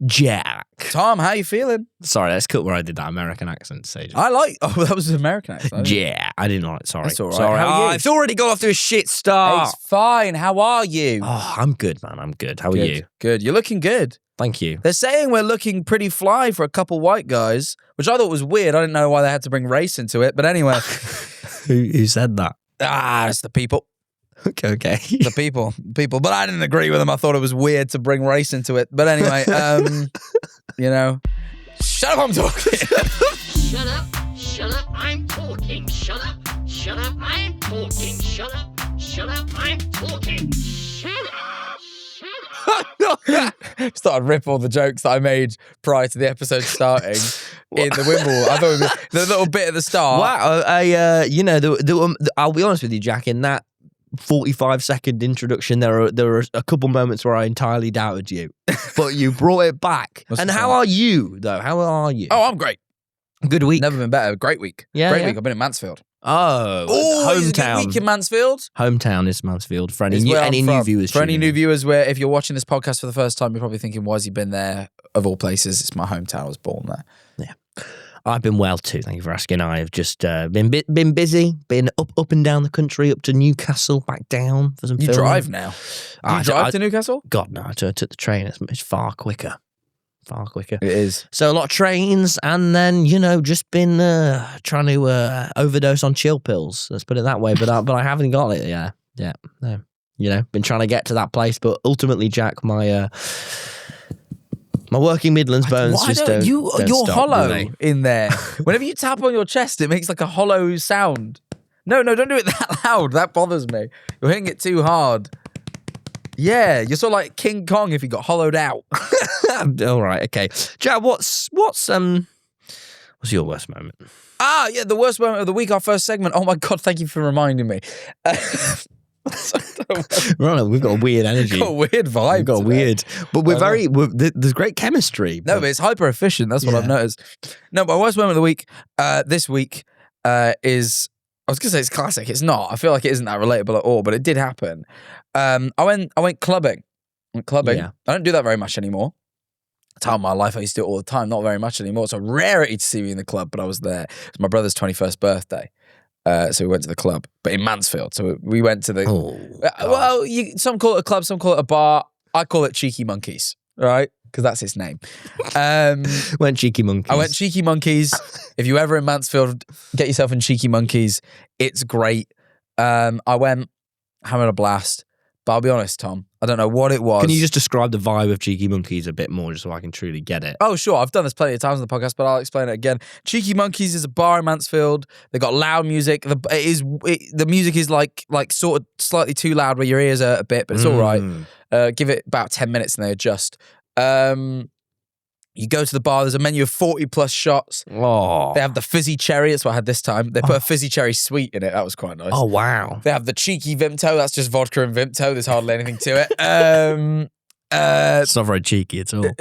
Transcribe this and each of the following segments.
Jack. Tom, how you feeling? Sorry, let's cut where I did that American accent. Say, Oh, that was an American accent. yeah, I didn't like it. Sorry. That's all right. Sorry. How are you? It's already got off to a shit start. It's fine. How are you? Oh, I'm good, man. I'm good. How are you? Good. You're looking good. Thank you. They're saying we're looking pretty fly for a couple white guys, which I thought was weird. I didn't know why they had to bring race into it. But anyway. Who said that? It's the people. Okay. The people. But I didn't agree with them. I thought it was weird to bring race into it. But anyway, shut up, I'm talking. Shut up, I'm talking. Shut up, I'm talking. Shut up, I'm talking. Shut up. Started rip all the jokes that I made prior to the episode starting in the Wimble. I thought it was the little bit at the start. Wow, I'll be honest with you, Jack, in that 45-second introduction, there are a couple moments where I entirely doubted you, but you brought it back. And how are you, though? How are you? Oh, I'm great. Good week. Never been better. Great week. Yeah, week. I've been in Mansfield. Oh, hometown. Is it a good week in Mansfield? Hometown is Mansfield. For any new viewers. For any new viewers, where if you're watching this podcast for the first time, you're probably thinking, why has he been there? Of all places, it's my hometown. I was born there. Yeah. I've been well too, thank you for asking. I have just been busy, been up and down the country, up to Newcastle, back down for some You filming. drive now? You drive to Newcastle? God, no, I took the train. It's far quicker. It is. So a lot of trains and then, just been trying to overdose on chill pills. Let's put it that way. But I haven't got it. Yeah. No. Been trying to get to that place. But ultimately, Jack, my working Midlands bones don't You're stop, hollow in there. Whenever you tap on your chest, it makes like a hollow sound. No, don't do it that loud. That bothers me. You're hitting it too hard. Yeah, you're sort of like King Kong if he got hollowed out. All right, okay. Jack, what's your worst moment? Yeah, the worst moment of the week, our first segment. Oh my God, thank you for reminding me. We've got a weird energy. We've got a weird vibe. We've got weird, but there's great chemistry. No, but it's hyper efficient. That's what I've noticed. No, my worst moment of the week this week is, I was gonna say it's classic. It's not. I feel like it isn't that relatable at all, but it did happen. I went clubbing. Yeah. I don't do that very much anymore. Time of my life, I used to do it all the time. Not very much anymore. It's a rarity to see me in the club, but I was there. It was my brother's 21st birthday. So we went to the club, but in Mansfield. So we went to the... some call it a club, some call it a bar. I call it Cheeky Monkeys, right? Because that's its name. Went Cheeky Monkeys. I went Cheeky Monkeys. If you're ever in Mansfield, get yourself in Cheeky Monkeys. It's great. I went having a blast. But I'll be honest, Tom, I don't know what it was. Can you just describe the vibe of Cheeky Monkeys a bit more just so I can truly get it? Oh, sure. I've done this plenty of times on the podcast, but I'll explain it again. Cheeky Monkeys is a bar in Mansfield. They got loud music. The music is like sort of slightly too loud where your ears are a bit, but it's all right. Give it about 10 minutes and they adjust. You go to the bar, there's a menu of 40 plus shots. Oh. They have the fizzy cherry, that's what I had this time. They put a fizzy cherry sweet in it, that was quite nice. Oh, wow. They have the cheeky Vimto, that's just vodka and Vimto, there's hardly anything to it. It's not very cheeky at all.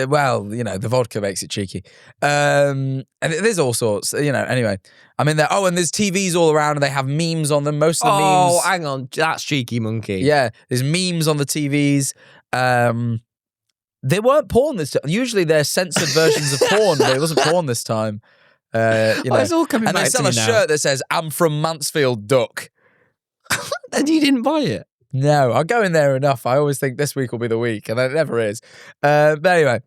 Well, the vodka makes it cheeky. And there's all sorts, anyway. I'm in there. Oh, and there's TVs all around and they have memes on them. Most of the memes. Oh, hang on. That's Cheeky Monkey. Yeah, there's memes on the TVs. They weren't porn this time. Usually they're censored versions of porn, but it wasn't porn this time. It's all coming back to me now. And they sell a shirt that says, "I'm from Mansfield, Duck." And you didn't buy it? No, I go in there enough. I always think this week will be the week, and it never is. But anyway,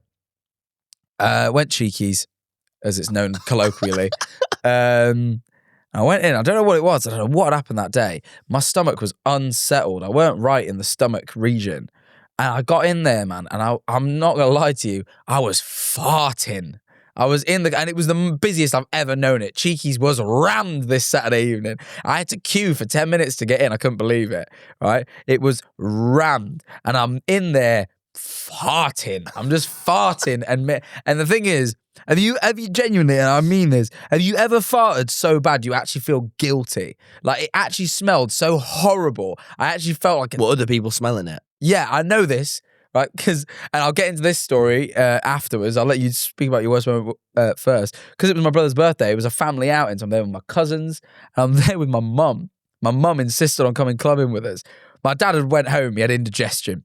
went Cheekies, as it's known colloquially. I went in. I don't know what it was. I don't know what happened that day. My stomach was unsettled. I weren't right in the stomach region. And I got in there, man, and I'm not going to lie to you, I was farting. I was and it was the busiest I've ever known it. Cheeky's was rammed this Saturday evening. I had to queue for 10 minutes to get in. I couldn't believe it, right? It was rammed, and I'm in there farting. I'm just farting. And the thing is, have you genuinely, and I mean this, have you ever farted so bad you actually feel guilty? Like, it actually smelled so horrible. I actually felt like... Were other people smelling it? Yeah, I know this, right? And I'll get into this story afterwards. I'll let you speak about your worst moment first. Because it was my brother's birthday. It was a family outing. So I'm there with my cousins. And I'm there with my mum. My mum insisted on coming clubbing with us. My dad had went home. He had indigestion.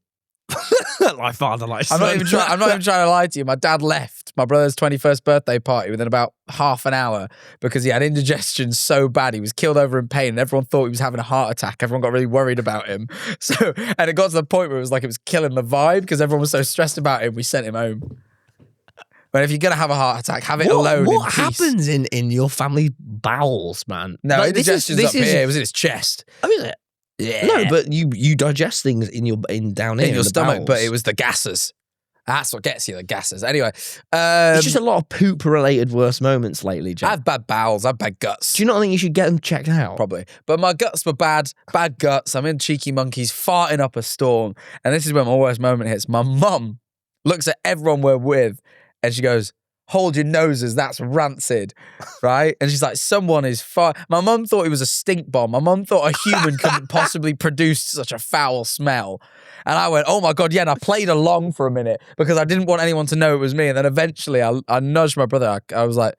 like father, like I'm son. not even trying to lie to you. My dad left my brother's 21st birthday party within about half an hour because he had indigestion so bad he was killed over in pain and everyone thought he was having a heart attack. Everyone got really worried about him. So, and it got to the point where it was like it was killing the vibe because everyone was so stressed about him. We sent him home. But if you're gonna have a heart attack, have it alone. What in peace. happens in your family bowels, man? No, Like, indigestion's up here. It was in his chest. Oh, is it? Yeah. No, but you digest things down here in your the stomach, bowels. but it was the gases. That's what gets you, the gases. Anyway, It's just a lot of poop-related worst moments lately, I Jack. have bad bowels. I have bad guts. Do you not think you should get them checked out? Probably. But my guts were bad guts. I'm in Cheeky Monkeys, farting up a storm. And this is when my worst moment hits. My mum looks at everyone we're with and she goes, hold your noses, that's rancid, right? And she's like, someone is My mum thought it was a stink bomb. My mum thought a human couldn't possibly produce such a foul smell. And I went, oh my God, yeah. And I played along for a minute because I didn't want anyone to know it was me. And then eventually I nudged my brother. I was like,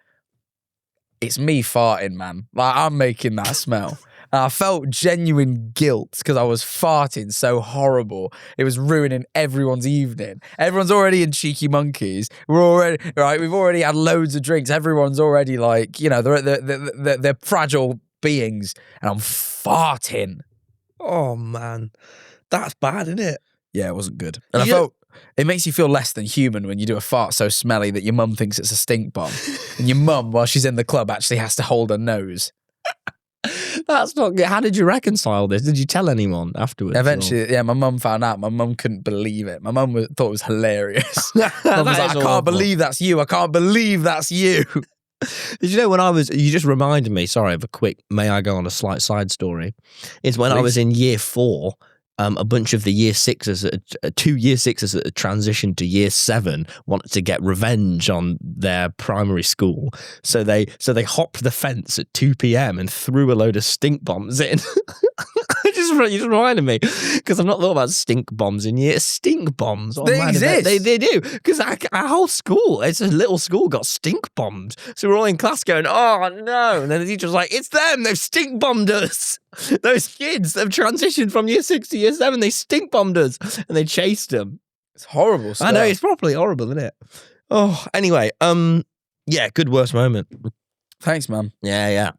it's me farting, man. Like, I'm making that smell. And I felt genuine guilt because I was farting so horrible. It was ruining everyone's evening. Everyone's already in Cheeky Monkeys. We've already had loads of drinks. Everyone's already like, you know, they're fragile beings. And I'm farting. Oh, man. That's bad, isn't it? Yeah, it wasn't good. And I felt it makes you feel less than human when you do a fart so smelly that your mum thinks it's a stink bomb. And your mum, while she's in the club, actually has to hold her nose. That's not good. How did you reconcile this? Did you tell anyone afterwards? Eventually, yeah, my mum found out. My mum couldn't believe it. My mum thought it was hilarious. Mum was like, I can't believe that's you. I can't believe that's you. Did you know when you just reminded me, sorry, of a quick, may I go on a slight side story? It's when I was in year 4, a bunch of the year 6s, 2 year 6s that had transitioned to year 7 wanted to get revenge on their primary school. So they hopped the fence at 2 p.m. and threw a load of stink bombs in. You just reminded me because I've not thought about stink bombs in years. Stink bombs, they exist. They do because our whole school, it's a little school, got stink bombed. So we're all in class going, "Oh no!" And then the teacher was like, "It's them. They've stink bombed us. Those kids have transitioned from year 6 to year 7. They stink bombed us, and they chased them." It's horrible stuff. I know, it's properly horrible, isn't it? Oh, anyway, yeah, good worst moment. Thanks, man. Yeah.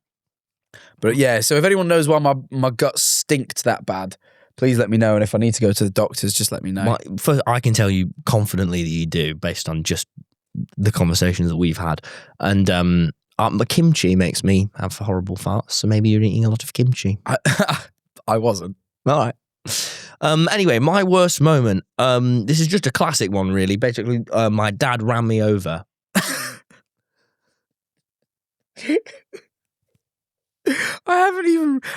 But yeah, so if anyone knows why my gut stinked that bad, please let me know. And if I need to go to the doctors, just let me know. I can tell you confidently that you do, based on just the conversations that we've had. And kimchi makes me have horrible farts, so maybe you're eating a lot of kimchi. I wasn't. All right. Anyway, my worst moment. This is just a classic one, really. Basically, my dad ran me over.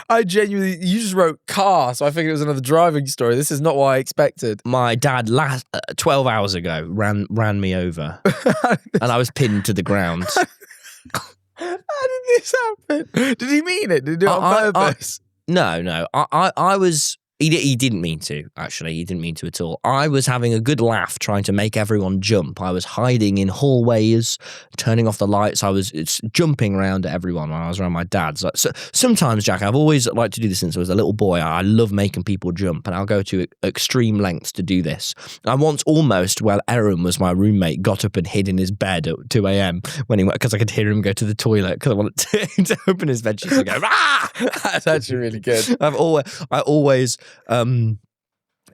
I genuinely, you just wrote car, so I figured it was another driving story. This is not what I expected. My dad 12 hours ago ran me over and I was pinned to the ground. How did this happen? Did he mean it? Did he do it on purpose? No. I was... He didn't mean to, actually. He didn't mean to at all. I was having a good laugh trying to make everyone jump. I was hiding in hallways, turning off the lights. I was jumping around at everyone when I was around my dad's. So sometimes, Jack, I've always liked to do this since I was a little boy. I love making people jump, and I'll go to extreme lengths to do this. I once almost, while Aaron was my roommate, got up and hid in his bed at 2 a.m. when he went, because I could hear him go to the toilet because I wanted to open his bed sheets and go, ah! That's actually really good. I always I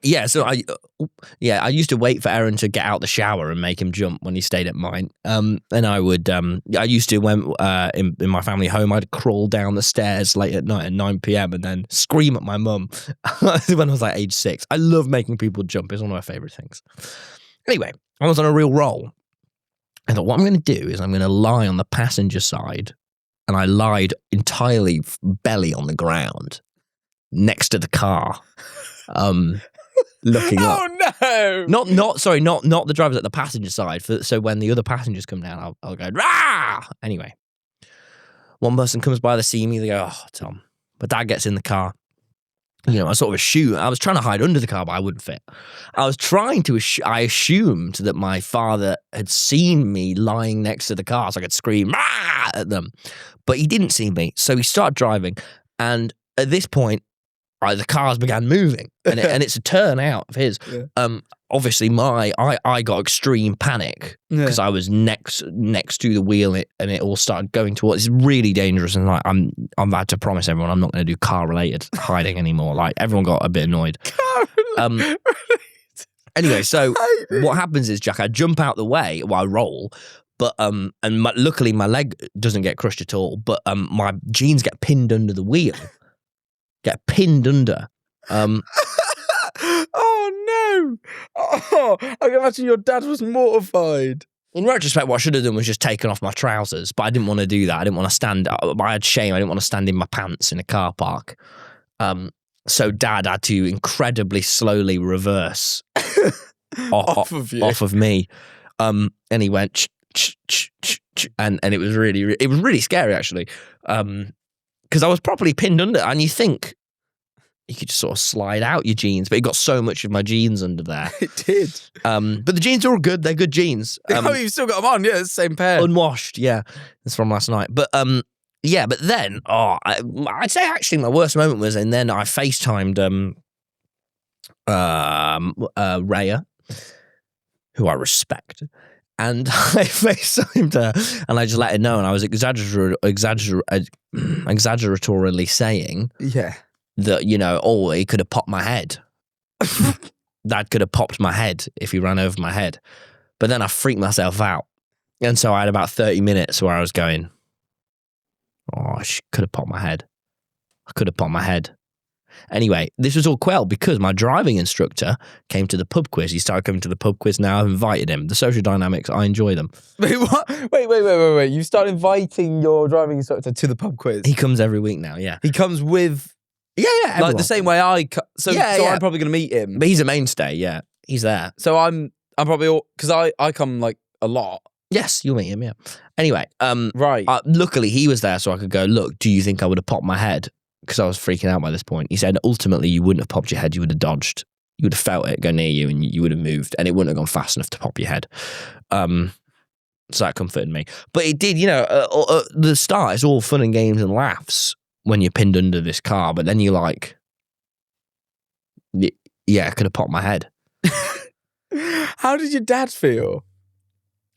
used to wait for Aaron to get out the shower and make him jump when he stayed at mine. And I would I used to, when in my family home, I'd crawl down the stairs late at night at 9 p.m. and then scream at my mum when I was like age 6. I love making people jump. It's one of my favorite things. Anyway, I was on a real roll. I thought, what I'm going to do is I'm going to lie on the passenger side, and I lied entirely belly on the ground next to the car, looking up. Oh no! Not the drivers at the passenger side. So when the other passengers come down, I'll go, rah! Anyway, one person comes by, they see me, they go, oh, Tom. But Dad gets in the car. You know, I sort of assume, I was trying to hide under the car, but I wouldn't fit. I was trying to, I assumed that my father had seen me lying next to the car so I could scream rah! At them. But he didn't see me. So he started driving. And at this point, the cars began moving, and it's a turn out of his. Yeah. obviously I got extreme panic because I was next to the wheel and it all started going towards. It's really dangerous, and like I'm about to promise everyone I'm not going to do car related hiding anymore. Like everyone got a bit annoyed. Anyway, so what happens is, Jack, I jump out the way while I roll, but luckily my leg doesn't get crushed at all, but my jeans get pinned under the wheel. Get pinned under. Oh no! Oh, I can imagine your dad was mortified. In retrospect, what I should have done was just taken off my trousers, but I didn't want to do that. I didn't want to stand. I had shame. I didn't want to stand in my pants in a car park. So Dad had to incredibly slowly reverse off of me. And he went and it was really scary actually. Because I was properly pinned under, and you think you could just sort of slide out your jeans, but it got so much of my jeans under there. It did. But the jeans are all good. They're good jeans. You've still got them on. Yeah, it's the same pair. Unwashed. Yeah, it's from last night. But but then I'd say actually my worst moment was, and then I FaceTimed Raya, who I respect. And I FaceTimed her, and I just let her know, and I was exaggeratorily saying, that he could have popped my head. Dad could have popped my head if he ran over my head. But then I freaked myself out, and so I had about 30 minutes where I was going, "Oh, she could have popped my head. I could have popped my head." Anyway, this was all quelled because my driving instructor came to the pub quiz. He started coming to the pub quiz now. I've invited him. The social dynamics, I enjoy them. Wait, what? Wait. You start inviting your driving instructor to the pub quiz? He comes every week now, yeah. He comes with... Yeah, everyone. Like the same way So I'm probably going to meet him. But he's a mainstay, yeah. He's there. So I'm probably... Because I come like a lot. Yes, you'll meet him, yeah. Anyway, right. Luckily he was there so I could go, look, do you think I would have popped my head? Because I was freaking out by this point. He said, ultimately, you wouldn't have popped your head. You would have dodged. You would have felt it go near you, and you would have moved, and it wouldn't have gone fast enough to pop your head. So that comforted me. But it did, at the start, it's all fun and games and laughs when you're pinned under this car, but then you're like, yeah, I could have popped my head. How did your dad feel?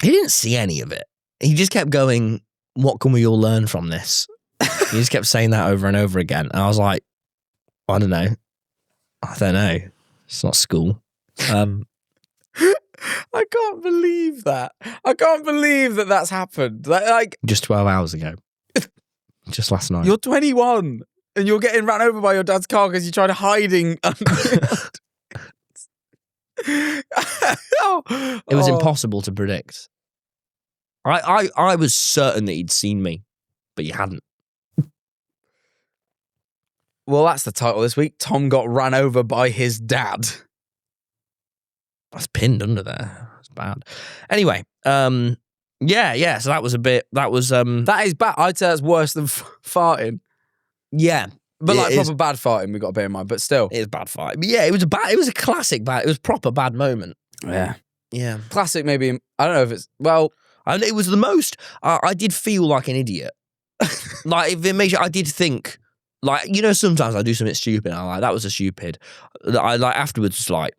He didn't see any of it. He just kept going, what can we all learn from this? He just kept saying that over and over again. And I was like, I don't know. It's not school. I can't believe that. I can't believe that that's happened. Like just 12 hours ago. Just last night. You're 21 and you're getting ran over by your dad's car because you tried hiding under It was impossible to predict. I was certain that he'd seen me, but you hadn't. Well, that's the title this week. Tom got ran over by his dad. That's pinned under there. That's bad. Anyway, yeah. So that was a bit. That was that is bad. I'd say that's worse than farting. Yeah, but like proper bad farting, we got to bear in mind. But still, it is bad farting. But yeah, it was a classic bad. It was proper bad moment. Yeah. Classic. Maybe I don't know if it's And it was the most. I did feel like an idiot. Like if it makes you, I did think. Like, sometimes I do something stupid and I'm like, that was a stupid. I like afterwards was like,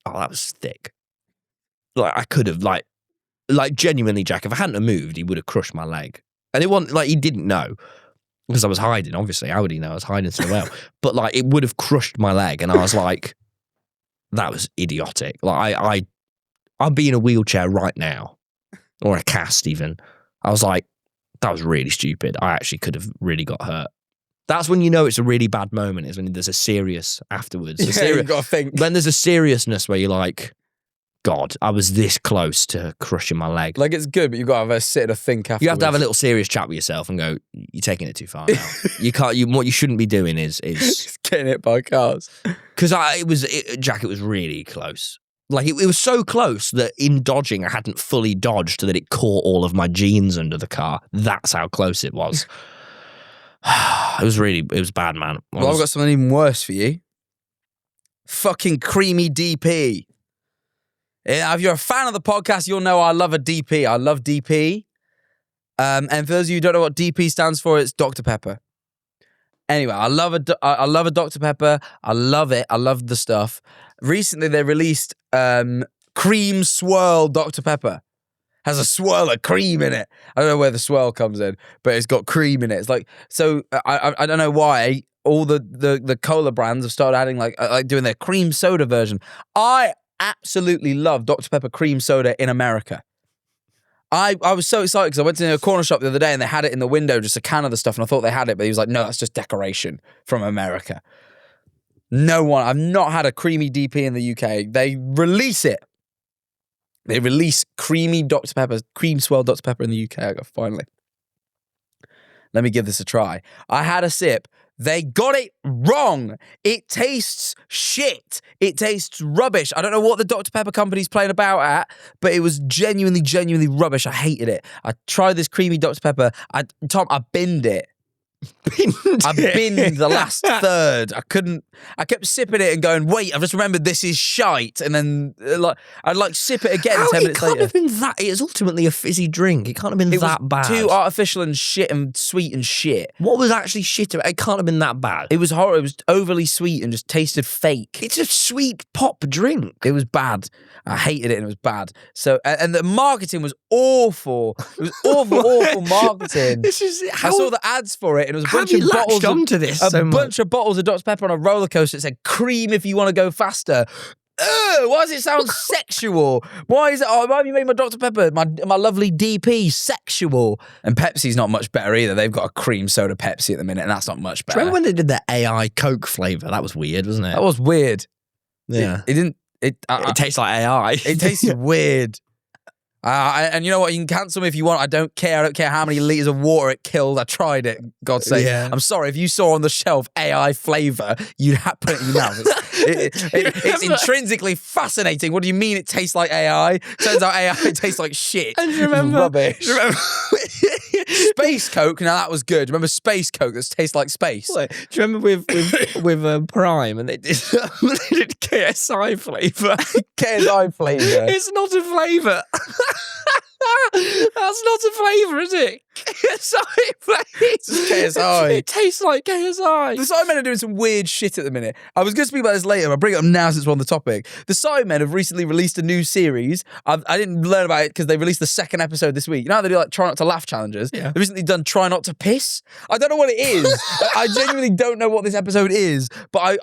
oh, that was thick. Like I could have like genuinely, Jack, if I hadn't have moved, he would have crushed my leg. And it wasn't like he didn't know because I was hiding, obviously. How would he know I was hiding so well? But like it would have crushed my leg and I was like, that was idiotic. Like I'd be in a wheelchair right now or a cast even. I was like, that was really stupid. I actually could have really got hurt. That's when you know it's a really bad moment, is when there's a serious afterwards. You got to think. When there's a seriousness where you're like, God, I was this close to crushing my leg. Like it's good, but you've got to have a sit and a think afterwards. You have to have a little serious chat with yourself and go, you're taking it too far now. You can't. What you shouldn't be doing is getting hit by cars. Because Jack, it was really close. Like it was so close that in dodging, I hadn't fully dodged that it caught all of my jeans under the car. That's how close it was. It was bad, man. Well, I've got something even worse for you. Fucking creamy DP. If you're a fan of the podcast, you'll know I love a DP. I love DP. And for those of you who don't know what DP stands for, it's Dr. Pepper. Anyway, I love a Dr. Pepper. I love it. I love the stuff. Recently, they released cream swirl Dr. Pepper. Has a swirl of cream in it. I don't know where the swirl comes in, but it's got cream in it. It's like, so I don't know why all the cola brands have started adding like doing their cream soda version. I absolutely love Dr. Pepper cream soda in America. I was so excited because I went to a corner shop the other day and they had it in the window, just a can of the stuff, and I thought they had it, but he was like, no, that's just decoration from America. I've not had a creamy DP in the UK. They release it. They release creamy Dr. Pepper, cream swirl Dr. Pepper in the UK. I go, finally. Let me give this a try. I had a sip. They got it wrong. It tastes shit. It tastes rubbish. I don't know what the Dr. Pepper company's playing about at, but it was genuinely, genuinely rubbish. I hated it. I tried this creamy Dr. Pepper. I binned it. I binned the last third. I kept sipping it and going, wait, I've just remembered this is shite. And then I'd sip it again 10 minutes later. It can't have been that. It is ultimately a fizzy drink. It can't have been that bad. Too artificial and shit and sweet and shit. What was actually shit about it? It can't have been that bad. It was horrible. It was overly sweet and just tasted fake. It's a sweet pop drink. It was bad. I hated it and it was bad. So, and the marketing was awful. It was awful marketing. I saw the ads for it and it was a bunch of bottles bunch of bottles of Dr. Pepper on a roller coaster. It said cream if you want to go faster. Why does it sound sexual? Why have you made my Dr. Pepper, my lovely DP, sexual? And Pepsi's not much better either. They've got a cream soda Pepsi at the minute and that's not much better. Remember when they did the AI Coke flavour? That was weird, wasn't it? That was weird. Yeah. It tastes like AI. It tasted weird. And you know what? You can cancel me if you want. I don't care. I don't care how many litres of water it killed. I tried it. God's sake. Yeah. I'm sorry. If you saw on the shelf AI flavour, you'd put it in your mouth. It's intrinsically fascinating. What do you mean it tastes like AI? Turns out AI tastes like shit. And you remember? Rubbish. Space Coke. Now that was good. Remember Space Coke that tastes like space? Wait, do you remember with Prime and they did KSI flavour? KSI flavour. It's not a flavour. That's not a flavour, is it? KSI flavour. It's KSI. It tastes like KSI. The Sidemen are doing some weird shit at the minute. I was going to speak about this later. I'll bring it up now since we're on the topic. The Sidemen have recently released a new series. I didn't learn about it because they released the second episode this week. You know how they do like try not to laugh challenges? Yeah. They've recently done try not to piss. I don't know what it is. I genuinely don't know what this episode is. But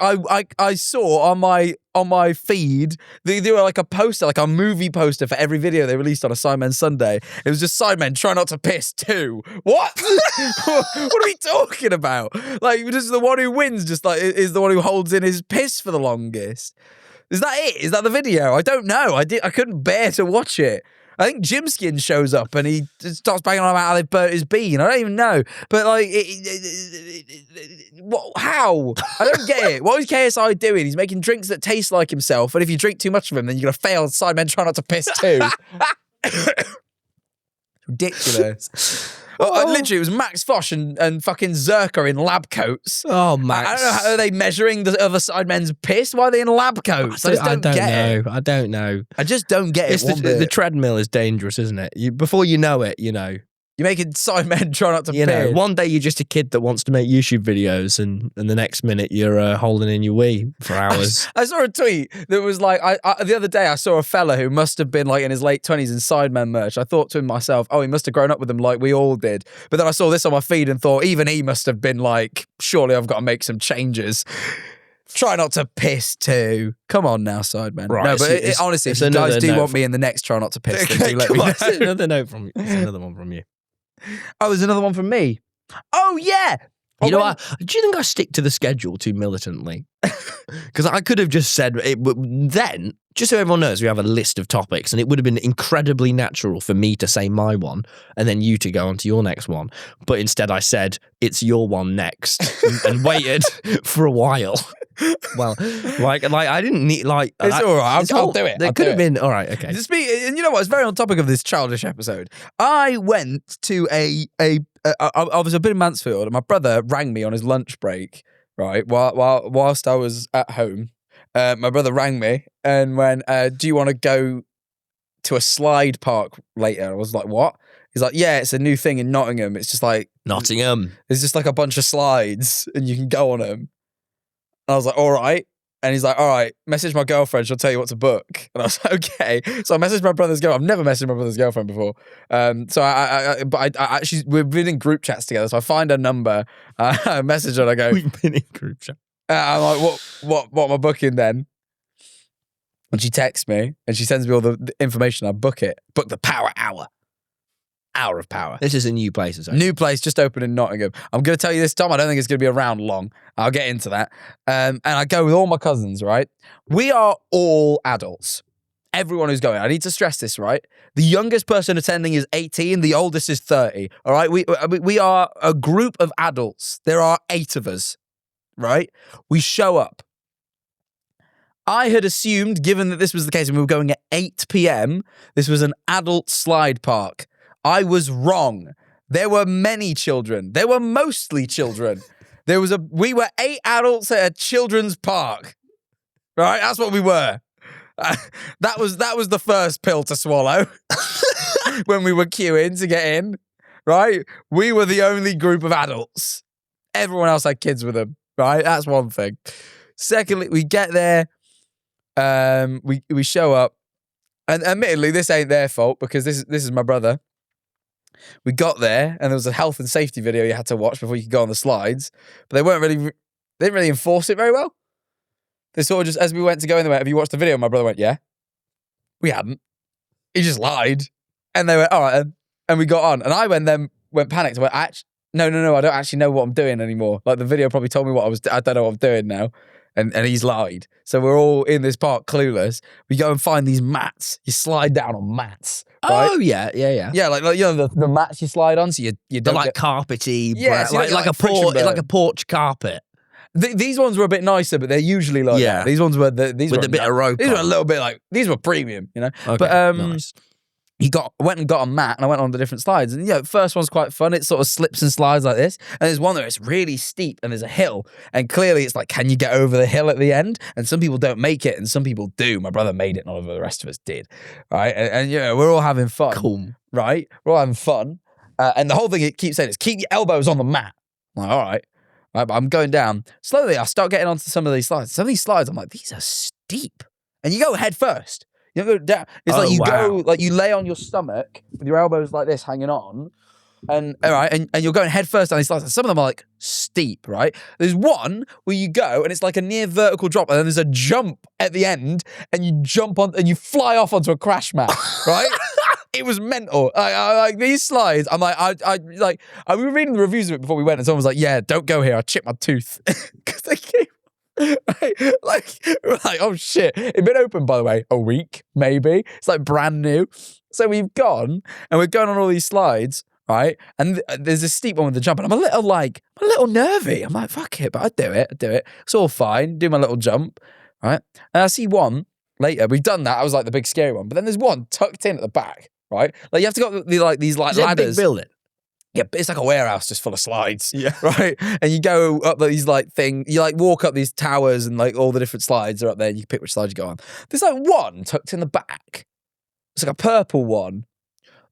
I saw on my feed, they were like a poster, like a movie poster for every video they released on a Sidemen Sunday. It was just Sidemen try not to piss too. What? What are we talking about? Like, just the one who wins just like is the one who holds in his piss for the longest. Is that it? Is that the video? I don't know. I couldn't bear to watch it. I think Gymskin shows up and he starts banging on about how they burnt his bean. I don't even know. But like, how? I don't get it. What is KSI doing? He's making drinks that taste like himself. And if you drink too much of them, then you're going to fail. Sidemen try not to piss too. Ridiculous. Literally, it was Max Fosh and fucking Zerka in lab coats. Oh, Max. I don't know, how are they measuring the other Sidemen's piss? Why are they in lab coats? I don't get it. I don't know. I just don't get it. The treadmill is dangerous, isn't it? Before you know it, you know. You're making Sidemen try not to piss. Know, one day you're just a kid that wants to make YouTube videos and the next minute you're holding in your wee for hours. I saw a tweet that was like, the other day I saw a fella who must have been like in his late 20s in Sidemen merch. I thought to myself, oh, he must have grown up with them like we all did. But then I saw this on my feed and thought, even he must have been like, surely I've got to make some changes. Try not to piss too. Come on now, Sidemen. Right, no, but honestly, if you guys do want me in the next try not to piss, then do let me know. It's another note from you. It's another one from you. Oh, there's another one from me. Oh, yeah. You know what? Do you think I stick to the schedule too militantly? Because I could have just said it then, just so everyone knows, we have a list of topics, and it would have been incredibly natural for me to say my one and then you to go on to your next one. But instead, I said it's your one next and waited for a while. Well, like I didn't need like. It's all right. I'll do it. There could have been all right. Okay. And you know what? It's very on topic of this childish episode. I went to I was a bit in Mansfield, and my brother rang me on his lunch break. Right, whilst I was at home, my brother rang me and went, "Do you want to go to a slide park later?" I was like, "What?" He's like, "Yeah, it's a new thing in Nottingham. It's just like Nottingham. It's just like a bunch of slides, and you can go on them." And I was like, all right. And he's like, all right, message my girlfriend. She'll tell you what to book. And I was like, okay. So I messaged my brother's girlfriend. I've never messaged my brother's girlfriend before. So I actually, we've been in group chats together. So I find her number, I message her and I go, We've been in group chat. I'm like, what am I booking then? And she texts me and she sends me all the information. I book it. Book the Power Hour. Hour of Power. This is a new place, is it? New place just opened in Nottingham. I'm going to tell you this, Tom. I don't think it's going to be around long. I'll get into that. And I go with all my cousins, right? We are all adults. Everyone who's going. I need to stress this, right? The youngest person attending is 18. The oldest is 30. All right? We are a group of adults. There are 8 of us, right? We show up. I had assumed, given that this was the case and we were going at 8 p.m., this was an adult slide park. I was wrong. There were many children. There were mostly children. We were 8 adults at a children's park. Right? That's what we were. That was the first pill to swallow when we were queuing to get in. Right? We were the only group of adults. Everyone else had kids with them. Right? That's one thing. Secondly, we get there. We show up. And admittedly, this ain't their fault because this is my brother. We got there and there was a health and safety video you had to watch before you could go on the slides, but they didn't really enforce it very well. They sort of just, as we went to go in, they went, have you watched the video? My brother went, yeah. We hadn't. He just lied. And they went, all right. And we got on. And I went panicked. I went, no, I don't actually know what I'm doing anymore. Like the video probably told me I don't know what I'm doing now. And he's lied. So we're all in this park clueless. We go and find these mats. You slide down on mats. Right? Oh, yeah. Yeah, like you know the mats you slide on, so you They're don't like get... carpety, Yeah, so like a like a porch carpet. These ones were a bit nicer, but they're usually like that. These ones were these with were a bit of rope. These were a little bit like these were premium, you know. Okay, but nice. He went and got a mat, and I went on the different slides. And yeah, the first one's quite fun. It sort of slips and slides like this. And there's one where it's really steep, and there's a hill. And clearly, it's like, can you get over the hill at the end? And some people don't make it, and some people do. My brother made it, none of the rest of us did. Right? And you know, we're all having fun. Cool. Right? We're all having fun. And the whole thing it keeps saying is keep your elbows on the mat. I'm like, all right. Right, but I'm going down. Slowly, I start getting onto some of these slides. Some of these slides, I'm like, these are steep. And you go head first. You don't go down. It's like you go, like you lay on your stomach with your elbows like this hanging on. And all right, and you're going head first down these slides. And some of them are like steep, right? There's one where you go and it's like a near vertical drop, and then there's a jump at the end, and you jump on and you fly off onto a crash mat, right? It was mental. I like these slides. I'm like, I we were reading the reviews of it before we went, and someone was like, "Yeah, don't go here. I chipped my tooth," because they came. Right? We're like, oh shit. It'd been open, by the way, a week, maybe. It's like brand new. So we've gone and we're going on all these slides, right? And there's a steep one with the jump, and I'm a little nervy. I'm like, fuck it, but I'd do it. It's all fine. Do my little jump, right? And I see one later. We've done that. I was like the big scary one, but then there's one tucked in at the back, right? Like you have to go these Is ladders. it a big building? Yeah, but it's like a warehouse just full of slides. Yeah. Right? And you go up these like you like walk up these towers and like all the different slides are up there and you can pick which slide you go on. There's like one tucked in the back. It's like a purple one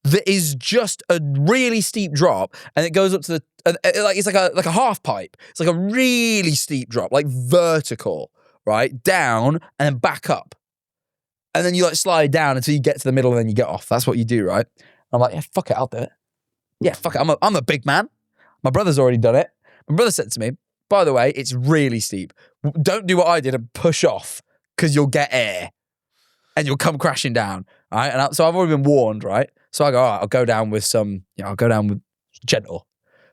that is just a really steep drop and it goes up to it's like a half pipe. It's like a really steep drop, like vertical, right? Down and then back up. And then you like slide down until you get to the middle and then you get off. That's what you do, right? I'm like, yeah, fuck it, I'll do it. Yeah, fuck it. I'm a big man. My brother's already done it. My brother said to me, by the way, it's really steep. Don't do what I did and push off because you'll get air and you'll come crashing down. All right. And so I've already been warned, right? So I go, all right, I'll go down with gentle.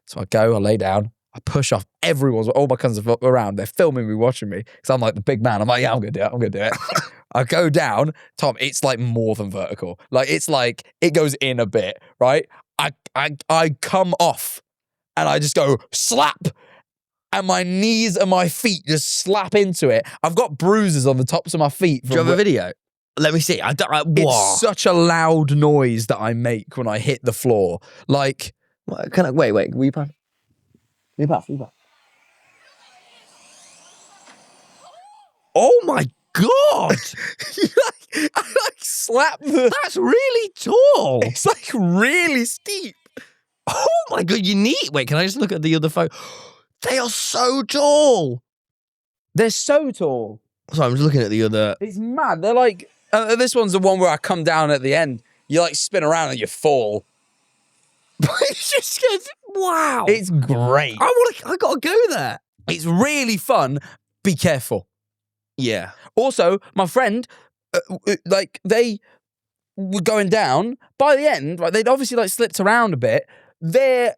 So I lay down, I push off. All my cousins are around. They're filming me, watching me because I'm like the big man. I'm like, yeah, I'm going to do it. I go down, Tom, it's like more than vertical. Like, it's like, it goes in a bit, right? I come off and I just go slap and my knees and my feet just slap into it. I've got bruises on the tops of my feet. Do you have a video? Let me see. It's such a loud noise that I make when I hit the floor. Like, wait, will you pass? Oh my God! I slap the... That's really tall. It's like really steep. Oh my God, wait, can I just look at the other photo? They are so tall. They're so tall. So I'm just looking at the other. It's mad. They're like, this one's the one where I come down at the end. You like spin around and you fall. It's just wow. It's great. I gotta go there. It's really fun. Be careful. Yeah. Also, my friend, they were going down. By the end, like they'd obviously like slipped around a bit. Their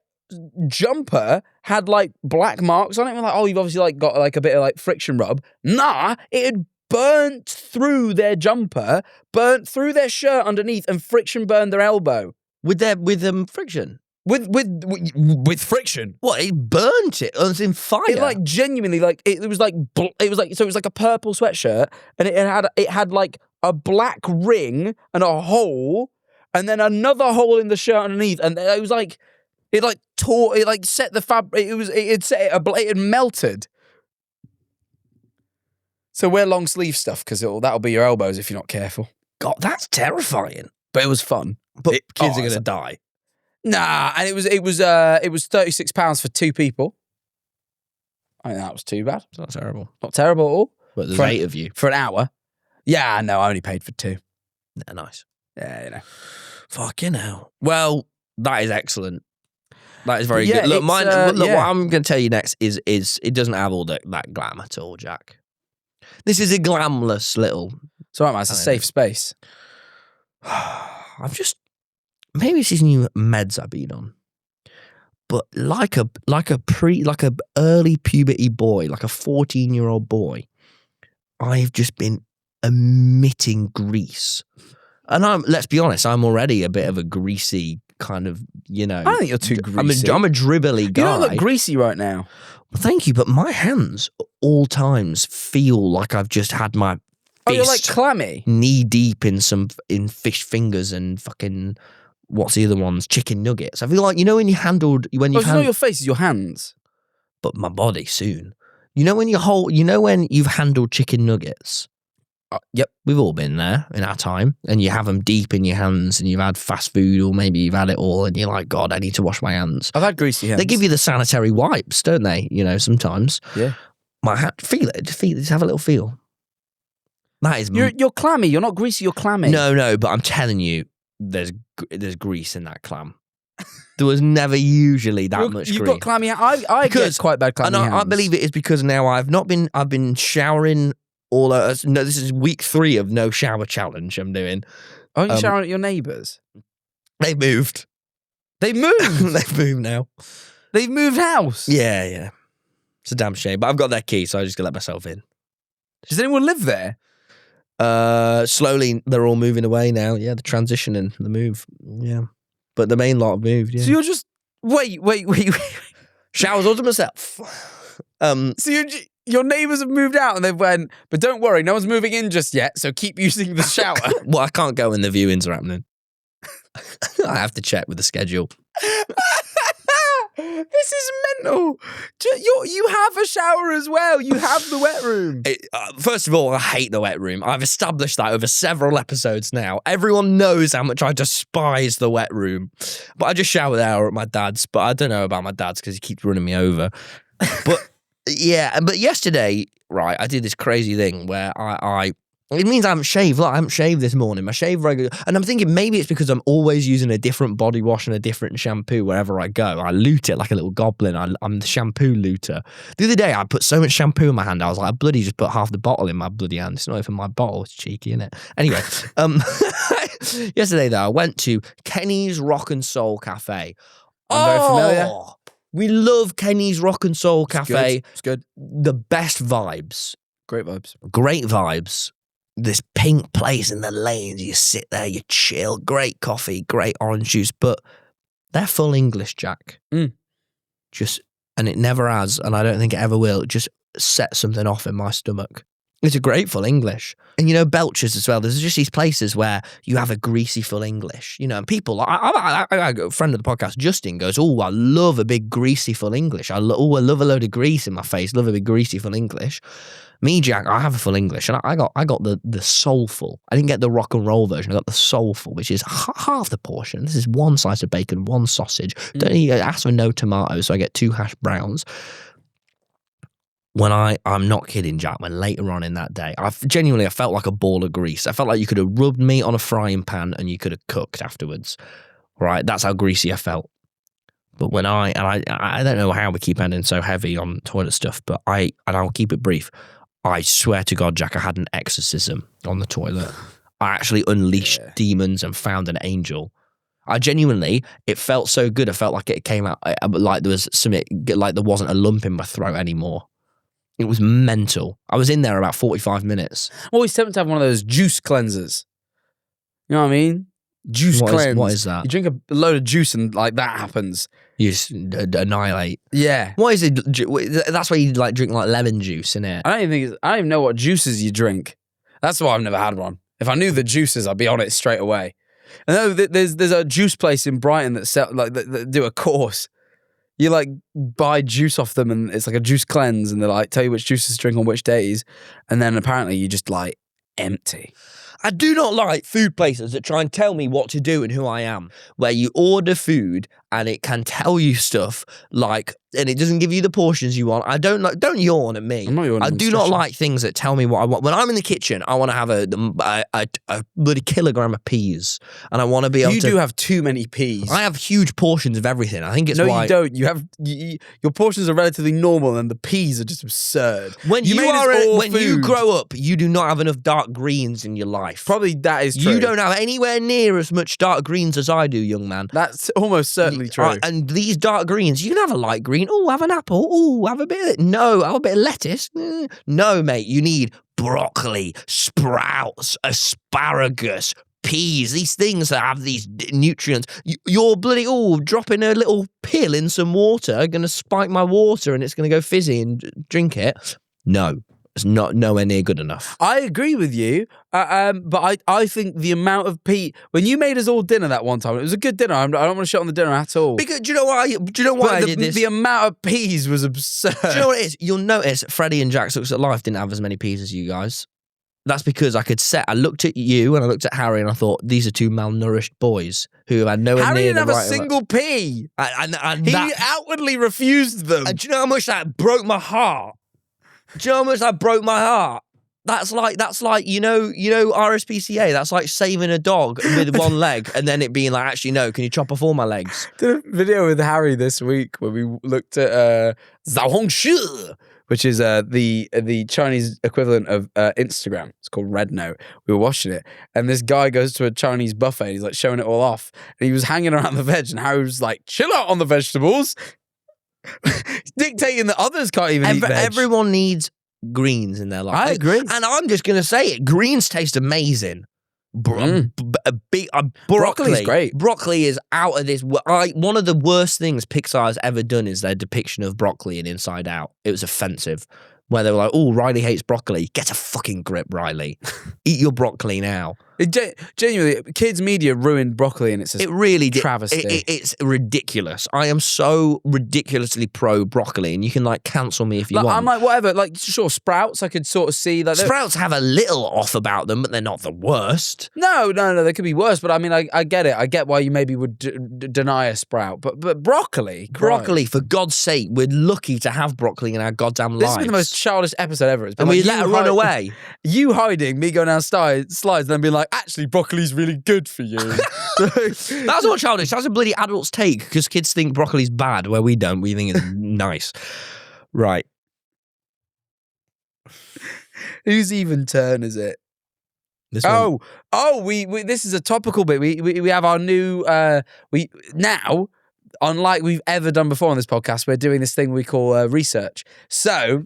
jumper had like black marks on it. We're like, oh, you've obviously like got like a bit of like friction rub. Nah, it had burnt through their jumper, burnt through their shirt underneath, and friction burned their elbow. With friction. With friction. What? It burnt it. It was in fire. It like genuinely like it was like a purple sweatshirt, and it had like a black ring and a hole, and then another hole in the shirt underneath, and it was like it like tore. It like set the fabric. It had melted. So wear long sleeve stuff because that'll be your elbows if you're not careful. God, that's terrifying. But it was fun. But kids are gonna die. Nah, and it was £36 for 2 people. I think that was too bad. It's not terrible. Not terrible at all. But there's 8 of you. For an hour. Yeah, no, I only paid for 2. Yeah, nice. Yeah, you know. Fucking hell. Well, that is excellent. That is very good. Look, what I'm going to tell you next is it doesn't have all that glam at all, Jack. This is a glamless little... It's all right, man. It's a safe space. I've just... Maybe it's these new meds I've been on. But like a early puberty boy, like a 14-year-old boy, I've just been emitting grease. And let's be honest, I'm already a bit of a greasy kind of, I don't think you're too greasy. I'm a dribbly guy. You don't look greasy right now. Well, thank you, but my hands at all times feel like I've just had my fist you're like clammy? knee deep in fish fingers and fucking... What's the other ones? Chicken nuggets. I feel like, when you handled... It's not your face, it's your hands. But my body soon. When you've handled chicken nuggets? Yep. We've all been there in our time. And you have them deep in your hands and you've had fast food or maybe you've had it all and you're like, God, I need to wash my hands. I've had greasy hands. They give you the sanitary wipes, don't they? Sometimes. Yeah. My hand, feel it. Just have a little feel. That is... You're clammy. You're not greasy, you're clammy. No, but I'm telling you, there's grease in that clam. There was never usually that much grease. You've got clammy hands. I get quite bad clammy hands. I believe it is because now I've been showering all... no, this is week 3 of no shower challenge I'm doing. Aren't you showering at your neighbours? They've moved. They've moved? They've moved now. They've moved house? Yeah. It's a damn shame, but I've got their key, so I just can let myself in. Does anyone live there? Slowly they're all moving away now. Yeah, the transitioning, the move. Yeah, but the main lot have moved. Yeah. So you're just wait. Showers all to myself. So your neighbours have moved out and they've went, but don't worry, no one's moving in just yet. So keep using the shower. Well, I can't go when the viewings are happening. I have to check with the schedule. This is mental. You have a shower as well. You have the wet room. First of all, I hate the wet room. I've established that over several episodes now. Everyone knows how much I despise the wet room. But I just shower there at my dad's. But I don't know about my dad's because he keeps running me over. But yeah, but yesterday, right, I did this crazy thing where it means I haven't shaved. Like, I haven't shaved this morning. I shave regular, and I'm thinking maybe it's because I'm always using a different body wash and a different shampoo wherever I go. I loot it like a little goblin. I'm the shampoo looter. The other day, I put so much shampoo in my hand. I was like, I bloody just put half the bottle in my bloody hand. It's not even my bottle. It's cheeky, isn't it? Anyway, yesterday though, I went to Kenny's Rock and Soul Cafe. I'm very familiar. We love Kenny's Rock and Soul Cafe. It's good. The best vibes. Great vibes. Great vibes. This pink place in the lanes, you sit there, you chill, great coffee, great orange juice, but they're full English, Jack. And it never has, and I don't think it ever will. It just set something off in my stomach. It's a great full English. And Belcher's as well. There's just these places where you have a greasy full English. And people, I a friend of the podcast, Justin, goes, oh, I love a big greasy full English. I love a load of grease in my face, love a big greasy full English. Me, Jack, I have a full English, and I got the soulful. I didn't get the rock and roll version. I got the soulful, which is half the portion. This is 1 slice of bacon, 1 sausage. Don't ask for no tomatoes, so I get 2 hash browns. I'm not kidding, Jack, when later on in that day, I felt like a ball of grease. I felt like you could have rubbed me on a frying pan and you could have cooked afterwards. Right? That's how greasy I felt. But when I don't know how we keep ending so heavy on toilet stuff, but I'll keep it brief. I swear to God, Jack, I had an exorcism on the toilet. I actually unleashed demons and found an angel. I genuinely, it felt so good. I felt like it came out like there was something, like there wasn't a lump in my throat anymore. It was mental. I was in there about 45 minutes. I'm always tempted to have one of those juice cleansers. You know what I mean? Juice cleanse. What is that? You drink a load of juice and like that happens. You just annihilate. Yeah. What is it? That's why you like drink like lemon juice, innit? I don't even know what juices you drink. That's why I've never had one. If I knew the juices, I'd be on it straight away. I know there's a juice place in Brighton that do a course. You like buy juice off them and it's like a juice cleanse and they like tell you which juices to drink on which days. And then apparently you just like empty. I do not like food places that try and tell me what to do and who I am. Where you order food and it can tell you stuff like, and it doesn't give you the portions you want. I don't like. Don't yawn at me. I'm not yawning, I do not like things that tell me what I want. When I'm in the kitchen, I want to have a bloody kilogram of peas, and I want to be able to. You do have too many peas. I have huge portions of everything. I think it's no, why. you don't. You have your portions are relatively normal, and the peas are just absurd. When you you grow up, you do not have enough dark greens in your life. Probably that is true. You don't have anywhere near as much dark greens as I do, young man. That's almost certainly true. And these dark greens, you can have a light green. Oh, have an apple. Oh, have a bit of have a bit of lettuce. No, mate, you need broccoli, sprouts, asparagus, peas, these things that have these nutrients. You're bloody, dropping a little pill in some water, going to spike my water and it's going to go fizzy and drink it. No. It's not nowhere near good enough. I agree with you, but I think the amount of pea when you made us all dinner that one time, it was a good dinner. I don't want to shit on the dinner at all. Because do you know why? I did this? The amount of peas was absurd. Do you know what it is? You'll notice Freddie and Jack's Looks at Life didn't have as many peas as you guys. That's because I looked at you and I looked at Harry and I thought these are two malnourished boys who had nowhere Harry near didn't the have right a single pea. And He outwardly refused them. And do you know how much that broke my heart? Do you know how much that broke my heart? That's like you know RSPCA. That's like saving a dog with one leg and then it being like, actually no, can you chop off all my legs? Did a video with Harry this week where we looked at Zhao Hongshi, which is the Chinese equivalent of Instagram. It's called Red Note. We were watching it, and this guy goes to a Chinese buffet. And he's like showing it all off, and he was hanging around the veg, and Harry was like, "Chill out on the vegetables." Dictating that others can't even eat veg. Everyone needs greens in their life. I agree. And I'm just going to say it. Greens taste amazing. Broccoli's great. Broccoli is out of this. One of the worst things Pixar has ever done is their depiction of broccoli in Inside Out. It was offensive. Where they were like, oh, Riley hates broccoli. Get a fucking grip, Riley. Eat your broccoli now. Genuinely, kids' media ruined broccoli, and it's a travesty. It's ridiculous. I am so ridiculously pro broccoli, and you can like cancel me if you want. I'm like, whatever. Like, sure, sprouts, I could sort of see. Like, sprouts have a little off about them, but they're not the worst. No, they could be worse. But I mean, I get it. I get why you maybe would deny a sprout. But broccoli, for God's sake, we're lucky to have broccoli in our goddamn lives. This has been the most childish episode ever. And we let her run away. You hiding, me going down slides, and then being like, actually, broccoli's really good for you. That's not childish. That's a bloody adult's take, because kids think broccoli's bad, where we don't. We think it's nice. Right. Whose even turn is it? This one. We this is a topical bit. We have our new now, unlike we've ever done before on this podcast, we're doing this thing we call research. So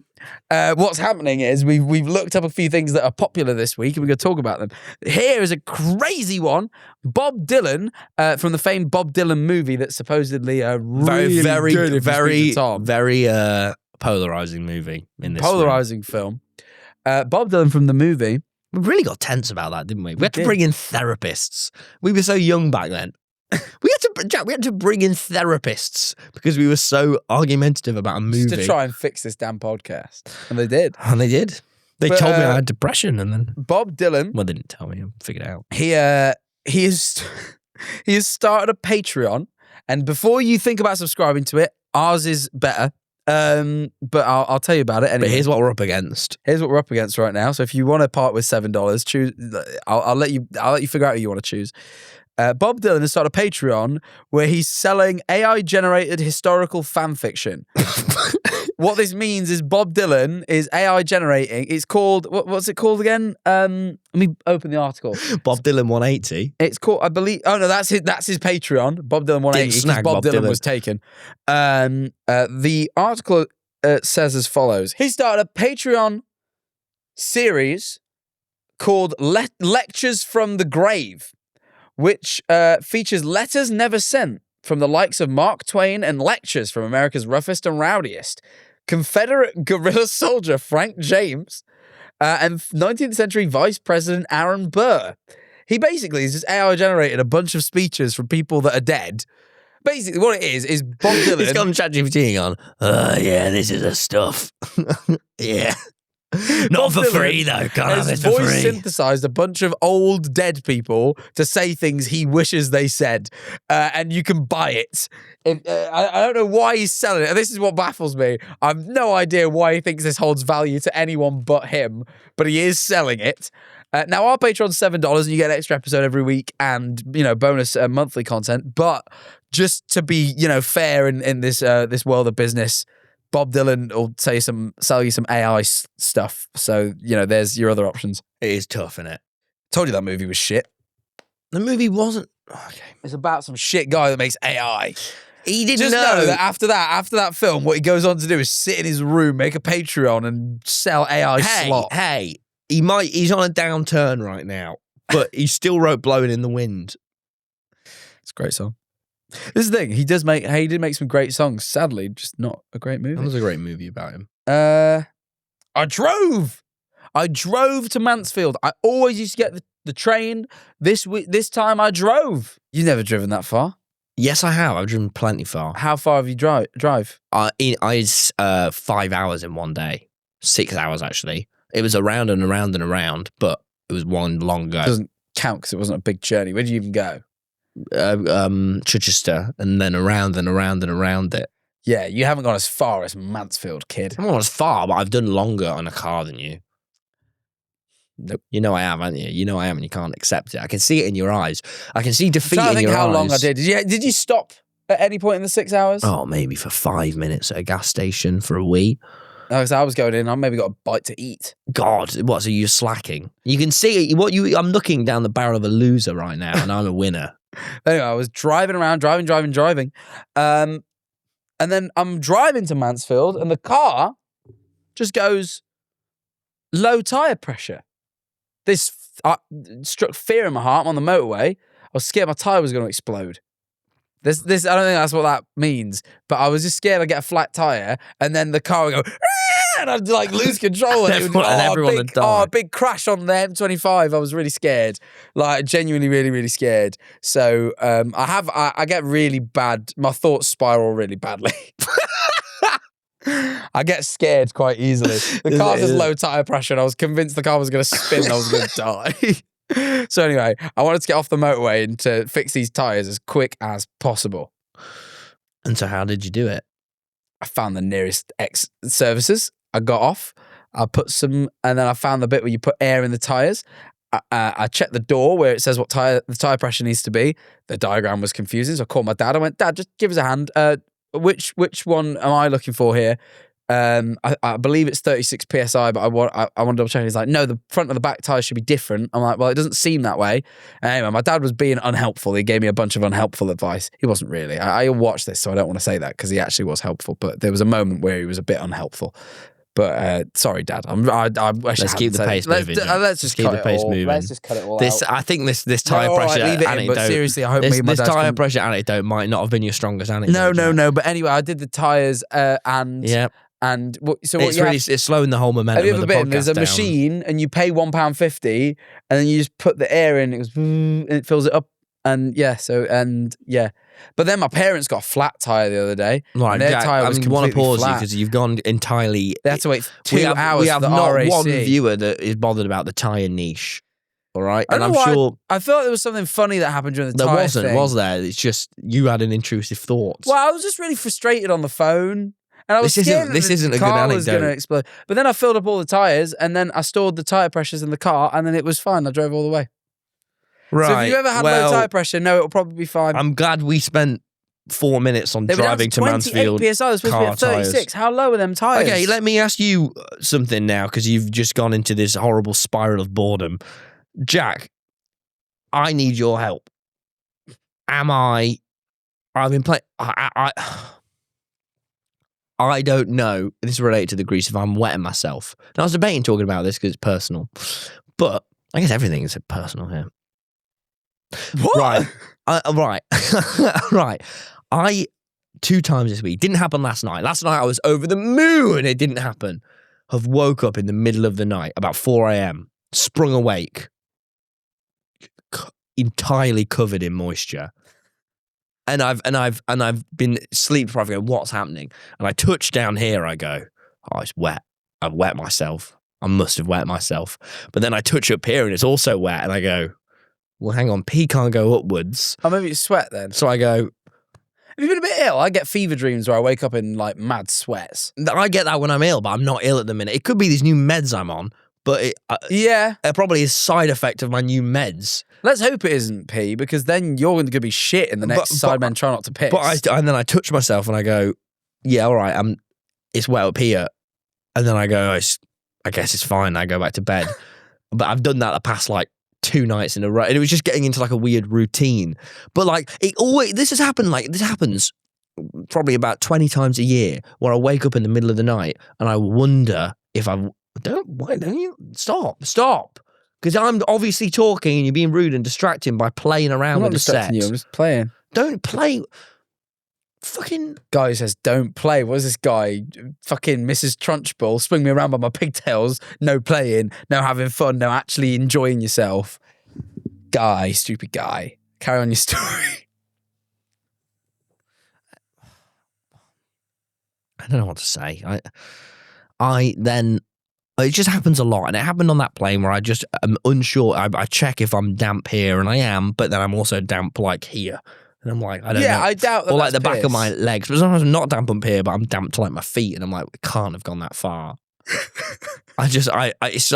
what's happening is we've looked up a few things that are popular this week and we're going to talk about them. Here is a crazy one. Bob Dylan from the famed Bob Dylan movie that's supposedly a really very polarizing movie in this polarizing film. Bob Dylan from the movie. We really got tense about that, didn't we? We had to bring in therapists. We were so young back then. We had to bring in therapists because we were so argumentative about a movie. Just to try and fix this damn podcast. And they did. They told me I had depression, and then Bob Dylan. Well, they didn't tell me. I figured it out. He has started a Patreon, and before you think about subscribing to it, ours is better. But I'll tell you about it anyway. But here's what we're up against. Here's what we're up against right now. So if you want to part with $7, choose. I'll let you figure out who you want to choose. Bob Dylan has started a Patreon where he's selling AI-generated historical fan fiction. What this means is Bob Dylan is AI generating. It's called what's it called again? Let me open the article. Bob Dylan 180. It's called, I believe. Oh no, that's his Patreon. Bob Dylan 180. Because Bob Dylan was taken. The article says as follows: he started a Patreon series called Lectures from the Grave, which features letters never sent from the likes of Mark Twain and lectures from America's roughest and rowdiest, Confederate guerrilla soldier Frank James, and 19th century Vice President Aaron Burr. He basically is just AI generated a bunch of speeches from people that are dead. Basically, what it is Bob Dylan. He's gone ChatGPT and gone, yeah, this is the stuff. Yeah. Not for free, though. Can't have it for free. Voice synthesized a bunch of old dead people to say things he wishes they said, and you can buy it. I don't know why he's selling it. This is what baffles me. I have no idea why he thinks this holds value to anyone but him, but he is selling it. Now, our Patreon's $7, and you get an extra episode every week, and bonus monthly content. But just to be fair in this world of business, Bob Dylan will sell you some AI stuff. So, there's your other options. It is tough, isn't it? Told you that movie was shit. The movie wasn't. Okay. It's about some shit guy that makes AI. He didn't Just know that after that film, what he goes on to do is sit in his room, make a Patreon, and sell AI slot. Hey, he's on a downturn right now, but he still wrote "Blowing in the Wind." It's a great song. This is the thing. He did make some great songs. Sadly, just not a great movie. That was a great movie about him. I drove to Mansfield. I always used to get the train. This time I drove. You've never driven that far? Yes, I have. I've driven plenty far. How far have you drive? I had 5 hours in one day. 6 hours, actually. It was around and around and around, but it was one long go. It doesn't count because it wasn't a big journey. Where did you even go? Chichester, and then around and around and around it. Yeah, you haven't gone as far as Mansfield, kid. I'm not as far, but I've done longer on a car than you. Nope. You know I have, haven't you? You know I am, and you can't accept it. I can see it in your eyes. I can see defeat in your eyes. I think how long I did. Did you stop at any point in the 6 hours? Oh, maybe for 5 minutes at a gas station for a wee. No, because I was going in, I maybe got a bite to eat. God, what? So you're slacking? You can see it. I'm looking down the barrel of a loser right now, and I'm a winner. Anyway, I was driving around, driving. And then I'm driving to Mansfield, and the car just goes low tyre pressure. This struck fear in my heart. I'm on the motorway. I was scared my tyre was going to explode. This I don't think that's what that means, but I was just scared I'd get a flat tyre, and then the car would go, and I'd lose control, and everyone would die. A big crash on the M25. I was really scared, genuinely, really, really scared. So I get really bad. My thoughts spiral really badly. I get scared quite easily. The car has low tyre pressure, and I was convinced the car was going to spin and I was going to die. So anyway, I wanted to get off the motorway and to fix these tyres as quick as possible. And so how did you do it? I found the nearest services. I got off. I put some, and then I found the bit where you put air in the tyres. I checked the door where it says what the tyre pressure needs to be. The diagram was confusing, so I called my dad. I went, Dad, just give us a hand. Which one am I looking for here? I believe it's 36 psi, but I want to double check. He's like, no, the front and the back tires should be different. I'm like, well, it doesn't seem that way. Anyway, my dad was being unhelpful. He gave me a bunch of unhelpful advice. He wasn't really. I watched this, so I don't want to say that because he actually was helpful. But there was a moment where he was a bit unhelpful. But sorry, Dad. Let's keep the pace moving. Let's just keep the pace moving. Let's just cut it all out. I think this tyre pressure anecdote. But seriously, I hope this tyre pressure anecdote might not have been your strongest anecdote. No. But anyway, I did the tyres and yeah. And so it's slowing the whole momentum. Have you ever of the been? There's a down. machine, and you pay £1.50, and then you just put the air in. It goes, and it fills it up, and yeah. But then my parents got a flat tire the other day. Right, and their Jack, tire was I want to pause flat. you because you've gone entirely. They had to wait 2 hours. We have for the not RAC. one viewer that is bothered about the tyre niche. All right, and I'm sure I felt there was something funny that happened during the tyre wasn't, thing. was there? It's just you had an intrusive thought. Well, I was just really frustrated on the phone. And I was This scared isn't the a good car was going to anecdote. explode. But then I filled up all the tyres and then I stored the tyre pressures in the car and then it was fine. I drove all the way. Right. So if you've ever had low tyre pressure, no, it'll probably be fine. I'm glad we spent 4 minutes on driving to Mansfield. 28 PSI, they're supposed to be at 36. How low are them tyres? Okay, let me ask you something now, because you've just gone into this horrible spiral of boredom. Jack, I need your help. I've been playing... I don't know. This is related to the grease if I'm wetting myself. Now, I was debating talking about this because it's personal. But I guess everything is personal here. What? Right. Right. I 2 times this week, didn't happen last night. Last night I was over the moon. It didn't happen. Have woke up in the middle of the night, about 4 a.m., sprung awake, entirely covered in moisture. And I've been sleep deprived. Going, what's happening? And I touch down here. I go, oh, it's wet. I've wet myself. I must have wet myself. But then I touch up here and it's also wet. And I go, well, hang on. Pee can't go upwards. Oh, maybe it's sweat then. So I go, have you been a bit ill? I get fever dreams where I wake up in like mad sweats. I get that when I'm ill, but I'm not ill at the minute. It could be these new meds I'm on, but it probably is a side effect of my new meds. Let's hope it isn't pee, because then you're going to be shit in the next Sidemen Try Not to Piss. And then I touch myself and I go, yeah, all right, it's wet up here. And then I go, I guess it's fine. I go back to bed. But I've done that the past like 2 nights in a row. And it was just getting into like a weird routine. But like, this happens probably about 20 times a year where I wake up in the middle of the night and I wonder if why don't you stop? Because I'm obviously talking and you're being rude and distracting by playing around with the set. I'm just playing. Don't play. Fucking guy who says don't play. What is this guy? Fucking Mrs. Trunchbull, swing me around by my pigtails. No playing, no having fun, no actually enjoying yourself. Guy, stupid guy. Carry on your story. I don't know what to say. It just happens a lot, and it happened on that plane where I just am unsure. I check if I'm damp here, and I am, but then I'm also damp like here, and I'm like, I don't know. Yeah, I doubt that. Or like the piss. back of my legs, but sometimes I'm not damp up here, but I'm damp to like my feet, and I'm like, it can't have gone that far. It's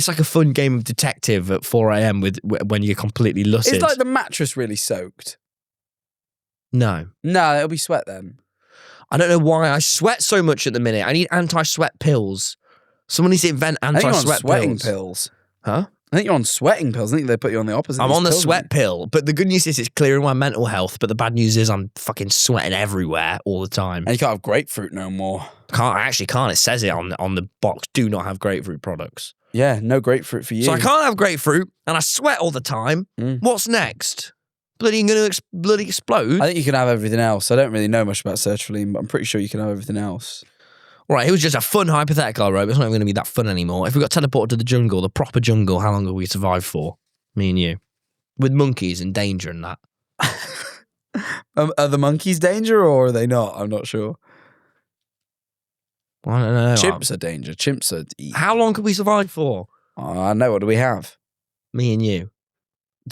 like a fun game of detective at 4 a.m. when you're completely lucid. It's like the mattress really soaked. No, it'll be sweat then. I don't know why I sweat so much at the minute. I need anti-sweat pills. Someone needs to invent anti-sweat pills. Huh? I think you're on sweating pills. I think they put you on the opposite. I'm on the sweat pill, but the good news is it's clearing my mental health, but the bad news is I'm fucking sweating everywhere all the time. And you can't have grapefruit no more. I actually can't. It says it on the box. Do not have grapefruit products. Yeah, no grapefruit for you. So I can't have grapefruit, and I sweat all the time. What's next? Bloody going to bloody explode? I think you can have everything else. I don't really know much about sertraline, but I'm pretty sure you can have everything else. Right, it was just a fun hypothetical I wrote. It's not even going to be that fun anymore. If we got teleported to the jungle, the proper jungle, how long will we survive for? Me and you. With monkeys in danger and that. Are the monkeys danger or are they not? I'm not sure. I don't know. Chimps are danger. Chimps are... How long could we survive for? I know. What do we have? Me and you.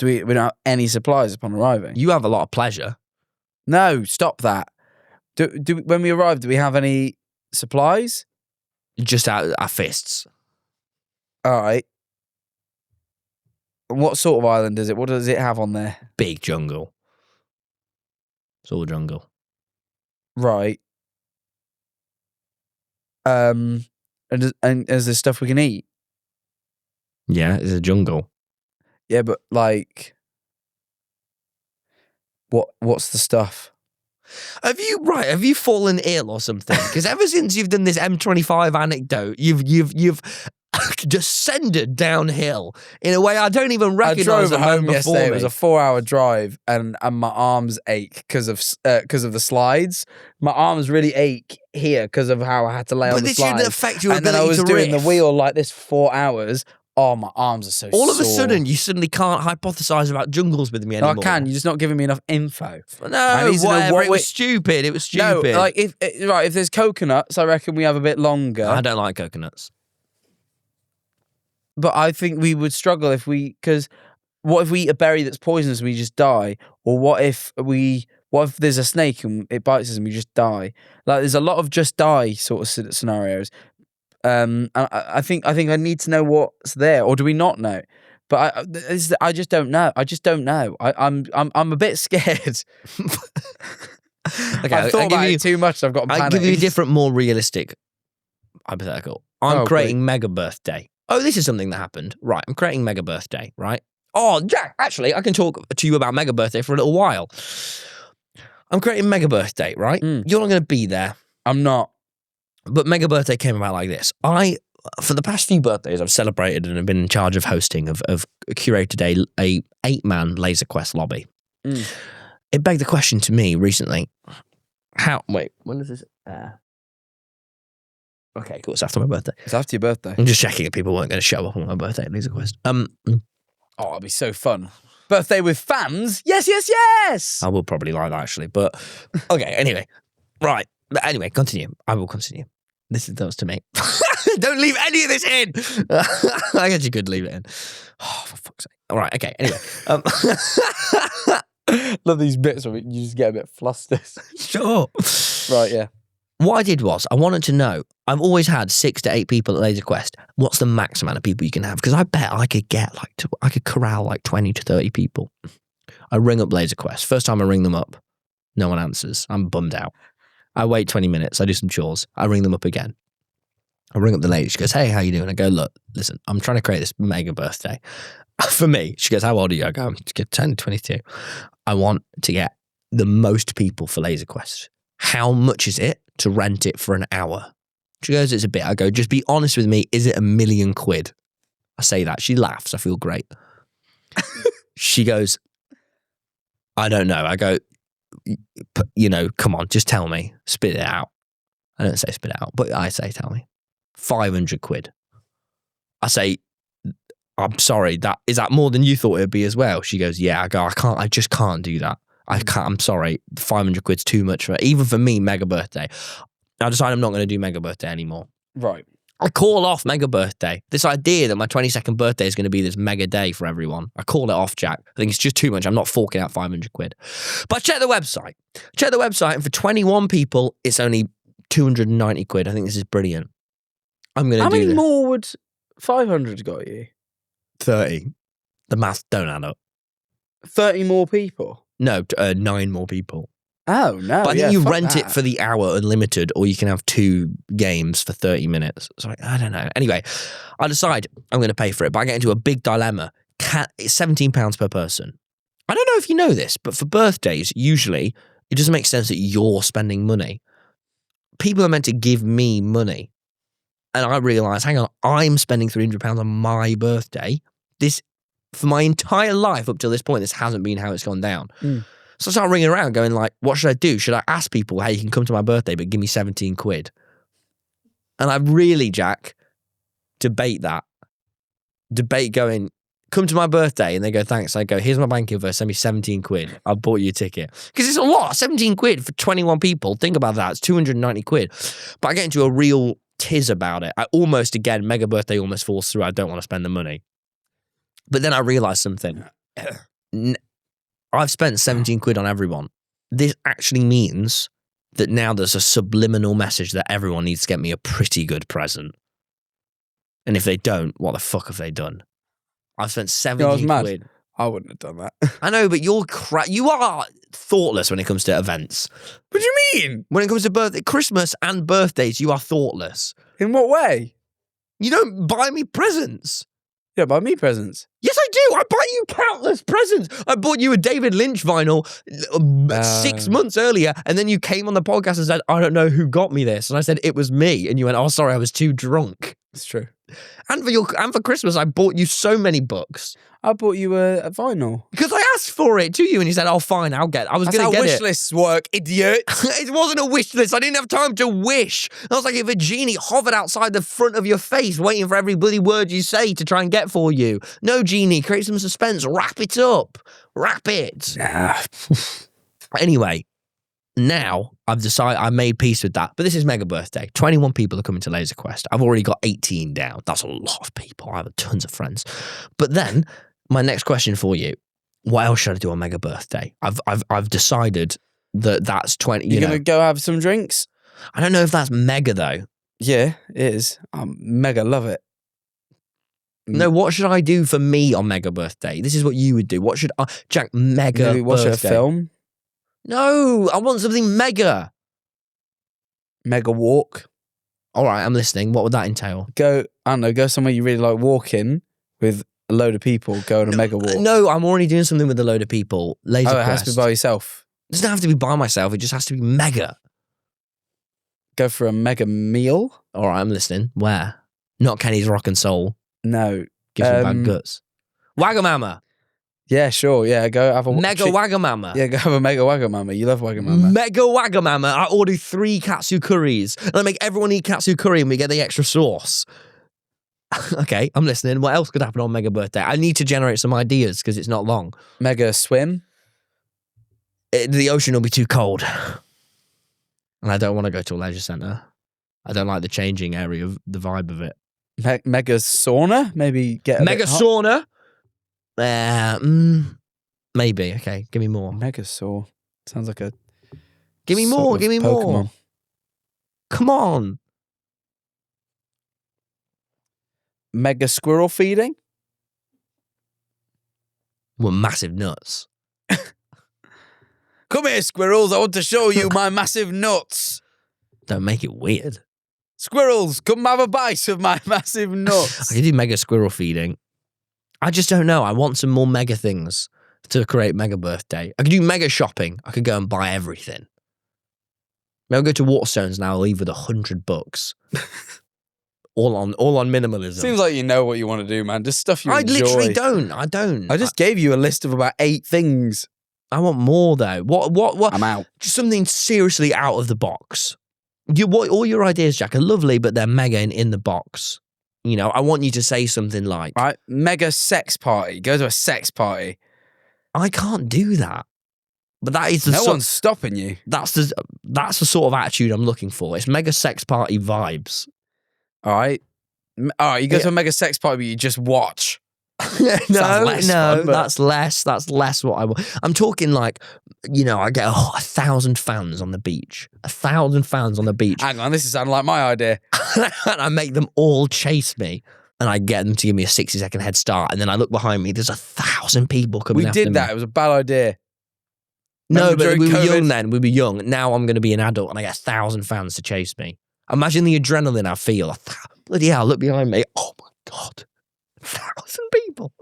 We don't have any supplies upon arriving? You have a lot of pleasure. No, stop that. When we arrive, do we have any supplies? Just our fists. All right. What sort of island is it? What does it have on there? Big jungle. It's all jungle. Right. And is there stuff we can eat? Yeah, it's a jungle. Yeah, but like, what's the stuff? Have you fallen ill or something? Because ever since you've done this M25 anecdote, you've descended downhill in a way I don't even recognise. I drove home yesterday. It was a 4-hour drive, and my arms ache because of the slides. My arms really ache here because of how I had to lay on the slides. But this shouldn't affect your and ability then I was to doing riff. the wheel like this for 4 hours. Oh, my arms are so sore. All of a sudden, you suddenly can't hypothesize about jungles with me anymore. No, I can. You're just not giving me enough info. No, whatever. It was stupid. It was stupid. No, like if there's coconuts, I reckon we have a bit longer. I don't like coconuts. But I think we would struggle because what if we eat a berry that's poisonous and we just die? Or what if What if there's a snake and it bites us and we just die? Like, there's a lot of just die sort of scenarios. I think I need to know what's there, or do we not know? But I just don't know. I just don't know. I'm a bit scared. Okay, I've thought about it too much. I've got. I'll give you a different, more realistic hypothetical. I'm creating Mega Birthday. Oh, this is something that happened. Right, I'm creating Mega Birthday. Right. Oh, Jack. Actually, I can talk to you about Mega Birthday for a little while. I'm creating Mega Birthday. Right. You're not going to be there. I'm not. But Mega Birthday came about like this. For the past few birthdays, I've celebrated and have been in charge of hosting, of curated a 8-man Laser Quest lobby. It begged the question to me recently, when does this air? Okay, cool, it's after my birthday. It's after your birthday. I'm just checking if people weren't going to show up on my birthday at Laser Quest. Oh, it'll be so fun. Birthday with fans? Yes, yes, yes! I will probably like that, actually, but okay, anyway. Right, but anyway, continue. I will continue. That was to me. Don't leave any of this in. I guess you could leave it in. Oh, for fuck's sake. All right, okay, anyway. Love these bits of it. You just get a bit flustered. Sure. Right, yeah. What I did was, I wanted to know, I've always had 6 to 8 people at Laser Quest. What's the max amount of people you can have? Because I bet I could I could corral like 20 to 30 people. I ring up Laser Quest. First time I ring them up, no one answers. I'm bummed out. I wait 20 minutes. I do some chores. I ring them up again. I ring up the lady. She goes, hey, how you doing? I go, look, listen, I'm trying to create this mega birthday for me. She goes, how old are you? I go, I'm 10, 22. I want to get the most people for Laser Quest. How much is it to rent it for an hour? She goes, it's a bit. I go, just be honest with me. Is it £1 million? I say that. She laughs. I feel great. She goes, I don't know. I go, come on, just tell me. Spit it out. I don't say spit it out, but I say tell me. £500. I say, I'm sorry, is that more than you thought it would be as well? She goes, yeah. I go, I just can't do that. I can't, I'm sorry. £500's too much for even for me, Mega Birthday. I decided I'm not going to do Mega Birthday anymore. Right. I call off Mega Birthday. This idea that my 22nd birthday is going to be this mega day for everyone. I call it off, Jack. I think it's just too much. I'm not forking out £500. But check the website. And for 21 people, it's only £290. I think this is brilliant. I'm going to do How many this. more would 500 got you? 30. The maths don't add up. 30 more people? No, 9 more people. Oh, no. But I think you rent it for the hour unlimited, or you can have 2 games for 30 minutes. So I don't know. Anyway, I decide I'm going to pay for it, but I get into a big dilemma. It's £17 per person. I don't know if you know this, but for birthdays, usually, it doesn't make sense that you're spending money. People are meant to give me money. And I realise, hang on, I'm spending £300 on my birthday. For my entire life up till this point, this hasn't been how it's gone down. So I start ringing around going like, what should I do? Should I ask people, hey, you can come to my birthday, but give me £17? And I really, Jack, debate going, come to my birthday. And they go, thanks. I go, here's my bank info, send me £17. I'll bought you a ticket. Because it's a lot, £17 for 21 people. Think about that. It's £290. But I get into a real tiz about it. I almost, again, Mega Birthday almost falls through. I don't want to spend the money. But then I realised something. I've spent £17 on everyone. This actually means that now there's a subliminal message that everyone needs to get me a pretty good present. And if they don't, what the fuck have they done? I've spent £17. I wouldn't have done that. I know, but you are thoughtless when it comes to events. What do you mean? When it comes to Christmas and birthdays, you are thoughtless. In what way? You don't buy me presents. Yeah, buy me presents. Yes, I do. I buy you countless presents. I bought you a David Lynch vinyl 6 months earlier, and then you came on the podcast and said, I don't know who got me this. And I said, it was me. And you went, oh, sorry, I was too drunk. It's true. And for Christmas, I bought you so many books. I bought you a vinyl. Because I asked for it to you, and you said, oh, fine, I'll get it. I was going to get it. That's how wish lists work, idiot. It wasn't a wish list. I didn't have time to wish. I was like if a genie hovered outside the front of your face waiting for every bloody word you say to try and get for you. No, genie, create some suspense. Wrap it up. Wrap it. Nah. Anyway, now I've decided I made peace with that. But this is Mega Birthday. 21 people are coming to Laser Quest. I've already got 18 down. That's a lot of people. I have tons of friends. But then my next question for you, what else should I do on Mega Birthday? I've decided that's 20. You're gonna go have some drinks? I don't know if that's mega though. Yeah, it is. I mega love it. No, what should I do for me on mega birthday? This is what you would do. What should I, Jack, mega Maybe watch birthday? a film. No, I want something mega. Mega walk. All right, I'm listening. What would that entail? Go, I don't know, go somewhere you really like walking with a load of people, go on a mega walk. No, I'm already doing something with a load of people. Laser Oh, it has to be by yourself. It doesn't have to be by myself. It just has to be mega. Go for a mega meal? All right, I'm listening. Where? Not Kenny's Rock and Soul. No. Gives me bad guts. Wagamama. Yeah, sure. Yeah, go have a Mega Wagamama. Yeah, go have a mega Wagamama. You love Wagamama. Mega Wagamama. I order 3 katsu curries. And I make everyone eat katsu curry and we get the extra sauce. Okay, I'm listening. What else could happen on mega birthday? I need to generate some ideas because it's not long. Mega swim. The ocean will be too cold. And I don't want to go to a leisure centre. I don't like the changing area of the vibe of it. Mega sauna? Maybe get a Mega bit hot. sauna? Maybe. Okay, give me more. Mega saw. Sounds like a Give me sort more. of Give me more. Pokemon. Come on. Mega squirrel feeding? Well, massive nuts. Come here, squirrels. I want to show you my massive nuts. Don't make it weird. Squirrels, come have a bite of my massive nuts. I could do mega squirrel feeding. I just don't know. I want some more mega things to create mega birthday. I could do mega shopping. I could go and buy everything. Maybe I'll go to Waterstones now. I'll leave with $100. all on minimalism. Seems like you know what you want to do, man. Just stuff you I enjoy. literally don't. I don't. I just gave you a list of about 8 things. I want more though. What? I'm out. Just something seriously out of the box. All your ideas, Jack, are lovely, but they're mega in the box. You know, I want you to say something like, Right, mega sex party. Go to a sex party. I can't do that. But that is No one's stopping you. That's the sort of attitude I'm looking for. It's mega sex party vibes. All right. You go to a mega sex party, but you just watch. That's less. fun, That's less what I want. I'm talking like, you know, I get 1,000 fans on the beach. 1,000 fans on the beach. Hang on, this is sounding like my idea. And I make them all chase me. And I get them to give me a 60-second head start. And then I look behind me, there's 1,000 people coming We after me. did that. It was a bad idea. No, Remember but we during were COVID? young then. We were young. Now I'm going to be an adult and I get 1,000 fans to chase me. Imagine the adrenaline I feel. Bloody hell, look behind me. Oh my God. 1,000 people.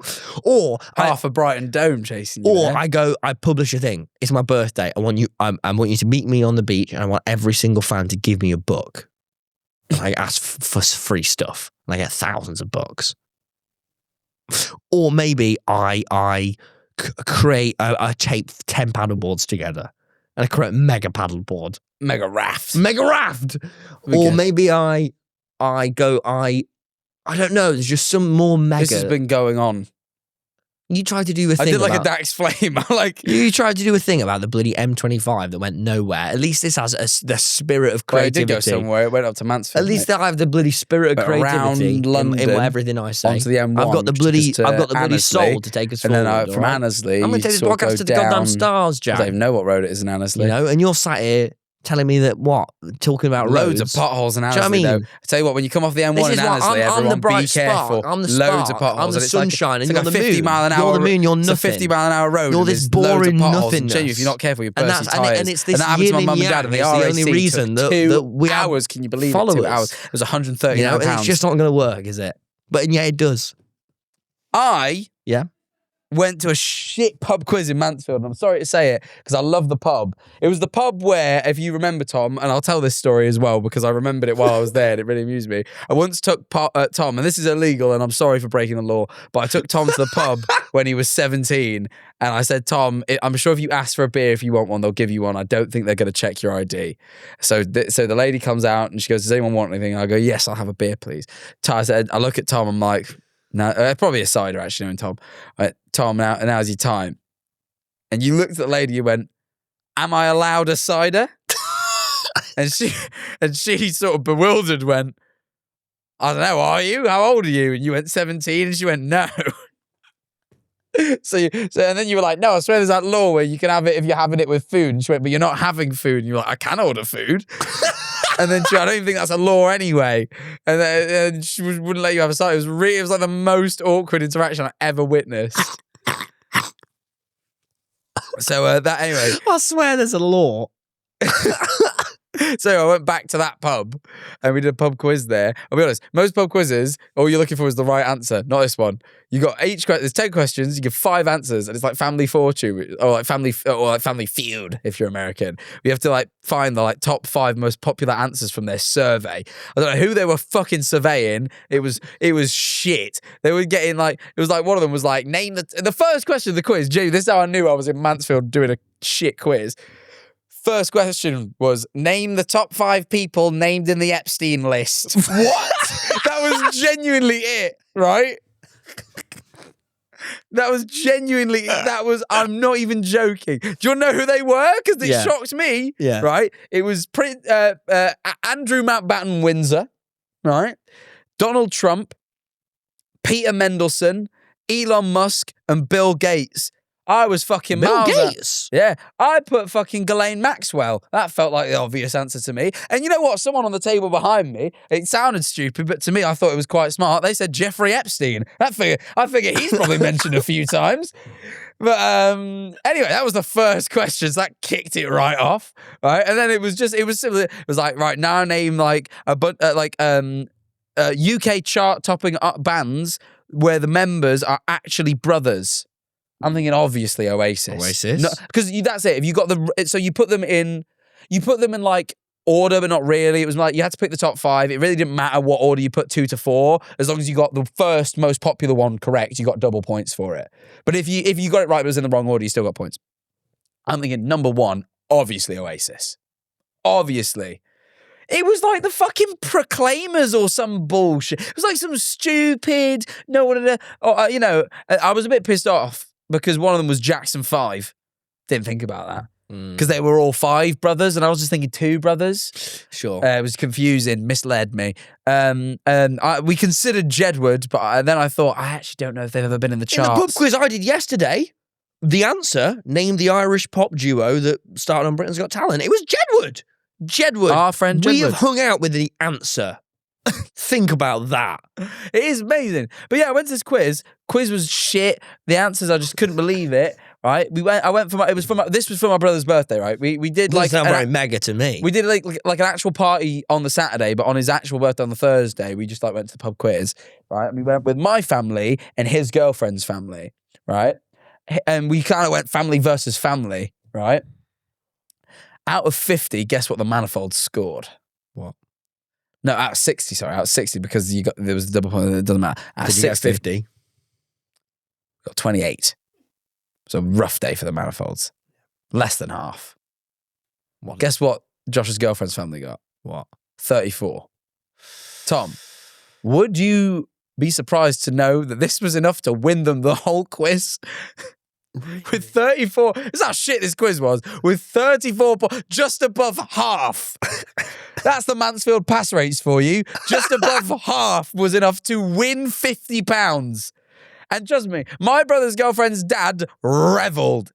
Or Half a Brighton Dome chasing you. Or there. I publish a thing. It's my birthday. I want you to meet me on the beach, and I want every single fan to give me a book. And I ask for free stuff, and I get thousands of books. Or maybe I create I tape 10 paddle boards together, and I create a mega paddle board, mega raft. mega raft. Or maybe I don't know. There's just some more mega. This has been going on. You tried to do a thing. I did like about, a Dax Flame. You tried to do a thing about the bloody M25 that went nowhere. At least this has the spirit of Well, it creativity. did go somewhere. It went up to Mansfield. At least I have the bloody spirit of But creativity around London, in everything I say. onto the M1. I've got the which bloody goes to soul Annesley, to take us and forward. then from all right? Annesley, I'm going to take this podcast to the goddamn stars, I Jack. don't even know what road it is in Annesley. You know, and you're sat here telling me that talking about Loads roads. of potholes in Do you know what I Annesley, mean? though. I tell you what, when you come off the M1 This in is what Annesley, I'm everyone the bright be careful. spark. I'm the Loads spark. of potholes. I'm the and it's like- sunshine, and it's like you're a the 50 moon. mile an hour. You're the moon, you're It's a nothing. 50 mile an hour road. You're and this there's loads of boring potholes. And nothingness. genuinely, if you're not careful, you burst your And tyres. it's this that happened to my yin mum and and dad, and the yang. RAC It's the only reason took that 2 we have hours. Can you believe it? 2 followers. hours. It was 130 You know, and pounds. it's just not going to work, is it? But yeah, it does. I Yeah. went to a shit pub quiz in Mansfield, and I'm sorry to say it because I love the pub. It was the pub where, if you remember, Tom, and I'll tell this story as well because I remembered it while I was there and it really amused me. I once took Tom, and this is illegal and I'm sorry for breaking the law, but I took Tom to the pub when he was 17 and I said, Tom, I'm sure if you ask for a beer, if you want one, they'll give you one. I don't think they're going to check your ID. So the lady comes out and she goes, does anyone want anything? And I go, yes, I'll have a beer, please. I look at Tom, I'm like, no, probably a cider actually, knowing Tom. Tom, now's your time. And you looked at the lady, you went, am I allowed a cider? and she sort of bewildered went, I don't know, are you? How old are you? And you went 17 and she went, no. And then you were like, no, I swear there's that law where you can have it if you're having it with food. And she went, but you're not having food. And you're like, I can order food. And then I don't even think that's a law anyway. And then she wouldn't let you have a side. It was like the most awkward interaction I ever witnessed. So that anyway. I swear there's a law. So I went back to that pub and we did a pub quiz there. I'll be honest, most pub quizzes, all you're looking for is the right answer, not this one. You got there's 10 questions, you give 5 answers, and it's like Family Fortune or like Family Feud if you're American. We have to like find the like top 5 most popular answers from their survey. I don't know who they were fucking surveying. It was shit. They were getting like, it was like one of them was like, name the first question of the quiz. Gee, this is how I knew I was in Mansfield doing a shit quiz. First question was, name the top 5 people named in the Epstein list. What? That was genuinely it, right? That was genuinely, I'm not even joking. Do you want to know who they were? Because it shocked me, right? It was Andrew Mountbatten Windsor, right? Donald Trump, Peter Mendelsohn, Elon Musk, and Bill Gates. I was fucking Bill miles Gates? Yeah. I put fucking Ghislaine Maxwell. That felt like the obvious answer to me. And you know what? Someone on the table behind me, it sounded stupid, but to me, I thought it was quite smart. They said Jeffrey Epstein. I figure he's probably mentioned a few times. But anyway, that was the first question. So that kicked it right off. Right. And then it was similar. It was like, right, now name like UK chart topping bands where the members are actually brothers. I'm thinking obviously Oasis. No, because that's it. If you got so you put them in like order, but not really. It was like you had to pick the top 5. It really didn't matter what order you put 2 to 4, as long as you got the first most popular one correct, you got double points for it. But if you got it right, but it was in the wrong order, you still got points. I'm thinking number 1, obviously Oasis. Obviously. It was like the fucking Proclaimers or some bullshit. It was like some stupid, I was a bit pissed off because one of them was Jackson 5. Didn't think about that. Because they were all 5 brothers, and I was just thinking 2 brothers. Sure. It was confusing, misled me. We considered Jedward, but then I thought, I actually don't know if they've ever been in the charts. In the pub quiz I did yesterday, the answer named the Irish pop duo that started on Britain's Got Talent. It was Jedward. Jedward. Our friend Jedward. We have hung out with the answer. Think about that. It is amazing. But yeah, I went to this quiz. Quiz was shit. The answers, I just couldn't believe it. Right? This was for my brother's birthday, right? We did Doesn't sound very mega to me. We did like an actual party on the Saturday, but on his actual birthday on the Thursday, we just like went to the pub quiz, right? And we went with my family and his girlfriend's family, right? And we kind of went family versus family, right? Out of 50, guess what the Manifolds scored? What? No, out of 60, sorry. Out of 60 because there was a double point, it doesn't matter. Out of 60, 50? Got 28. It's a rough day for the Manifolds. Less than half. What? Guess what Josh's girlfriend's family got? What? 34. Tom, would you be surprised to know that this was enough to win them the whole quiz? With 34, this is how shit this quiz was. With 34, just above half. That's the Mansfield pass rates for you. Just above half was enough to win £50. And trust me, my brother's girlfriend's dad revelled.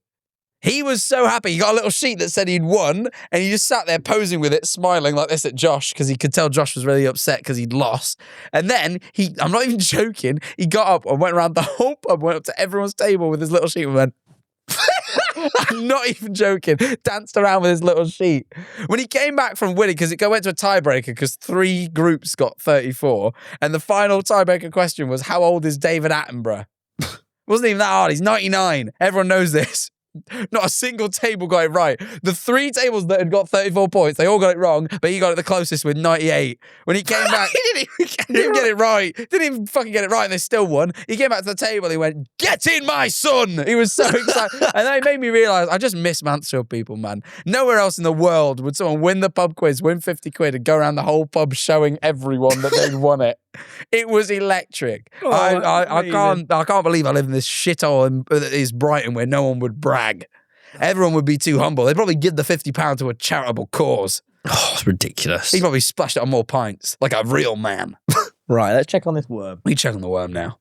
He was so happy. He got a little sheet that said he'd won, and he just sat there posing with it, smiling like this at Josh, because he could tell Josh was really upset because he'd lost. And then I'm not even joking, he got up and went around the whole pub, went up to everyone's table with his little sheet and went, I'm not even joking, danced around with his little sheet. When he came back from winning, because it went to a tiebreaker because 3 groups got 34, and the final tiebreaker question was, how old is David Attenborough? Wasn't even that hard. He's 99. Everyone knows this. Not a single table got it right. The 3 tables that had got 34 points, they all got it wrong, but he got it the closest with 98. When he came back, he didn't get it right. Didn't even fucking get it right, and they still won. He came back to the table, he went, "Get in, my son!" He was so excited. And then it made me realise, I just miss Mansfield people, man. Nowhere else in the world would someone win the pub quiz, win 50 quid, and go around the whole pub showing everyone that they'd won it. It was electric. Oh, I can't believe I live in this shithole that is Brighton where no one would brag. Everyone would be too humble. They'd probably give the £50 to a charitable cause. Oh, it's ridiculous. He'd probably splashed it on more pints, like a real man. Right, let's check on this worm. We check on the worm now.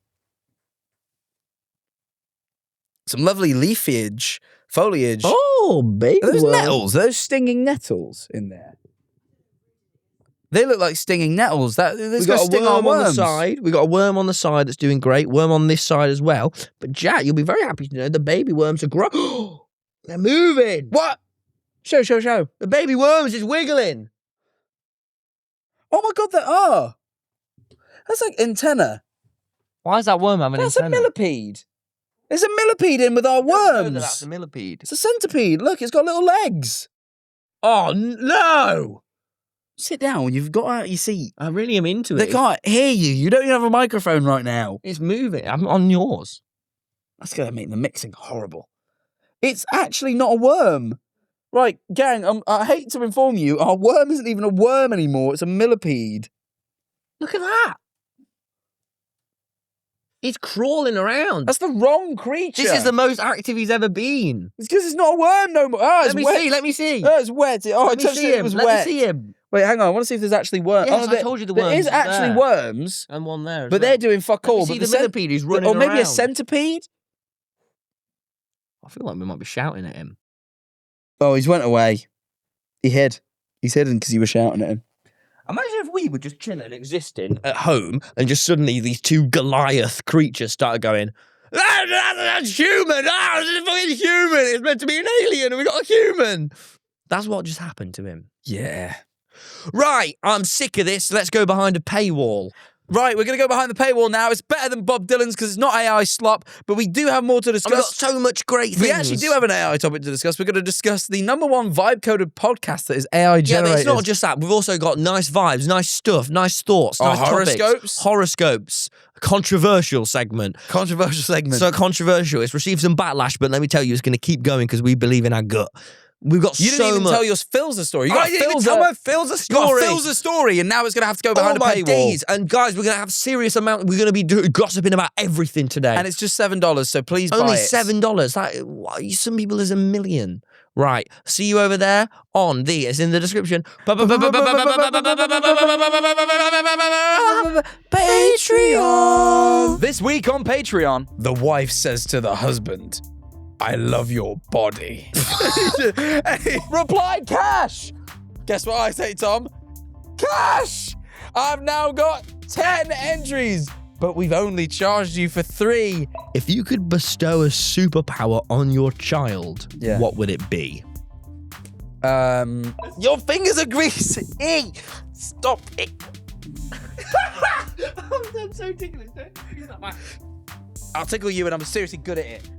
some lovely foliage. Oh, baby. Are those worm. nettles? Are those stinging nettles in there? They look like stinging nettles. We got a sting our worm on the worms. side. We got a worm on the side that's doing great. Worm on this side as well. But Jack, you'll be very happy to know the baby worms are growing. They're moving. What? Show. The baby worms is wiggling. Oh my God, they are. That's like antenna. Why is that worm having That's a millipede. There's a millipede in with our worms. That's a millipede. It's a centipede. Look, it's got little legs. Oh, no. Sit down. You've got out your seat. I really am into They it. can't hear you. You don't even have a microphone right now. It's moving. I'm on yours. That's going to make the mixing horrible. It's actually not a worm. Right, gang, I hate to inform you, our worm isn't even a worm anymore. It's a millipede. Look at that. He's crawling around. That's the wrong creature. This is the most active he's ever been. It's because it's not a worm no more. Oh, it's wet. Let me see. Oh, it's wet. Oh, I Let me touched see it. him. It was Let wet. me see him. Wait, hang on. I want to see if there's actually worms. Yes, I told you the worms There is is actually there. worms, And one there as but well. they're doing fuck Let me all. see But the millipede is running or maybe around. a centipede. I feel like we might be shouting at him. Oh, he's went away. He hid. He's hidden because you were shouting at him. Imagine if we were just chilling, existing at home, and just suddenly these two Goliath creatures started going, that's human! Ah, this is fucking human! It's meant to be an alien, and we got a human! That's what just happened to him. Yeah. Right, I'm sick of this. Let's go behind a paywall. Right, we're going to go behind the paywall now. It's better than Bob Dylan's because it's not AI slop, but we do have more to I've got discuss. so much great things. We actually do have an AI topic to discuss. We're going to discuss the #1 vibe-coded podcast that is AI Yeah, generated. but it's not just that. We've also got nice vibes, nice stuff, nice thoughts, nice horoscopes? topics. Horoscopes. Controversial segment. Controversial segment. So controversial. It's received some backlash, but let me tell you, it's going to keep going because we believe in our gut. We've got you so didn't even much. tell your Phil's a story. You got I didn't even tell my Phil's a You got story. Phil's a story, and now it's going to have to go behind Oh a my paywall. days. And guys, we're going to have serious amount. We're going to be gossiping about everything today. And it's just $7, so please buy only it. $7. Some people there's $1 million. Right. See you over there on the. It's in the description. Patreon. This week on Patreon, the wife says to the husband, I love your body. Reply cash. Guess what I say, Tom? Cash. I've now got 10 entries, but we've only charged you for 3. If you could bestow a superpower on your child, Yeah. what would it be? Your fingers are greasy. Stop it. I'm so ticklish. I'll tickle you and I'm seriously good at it.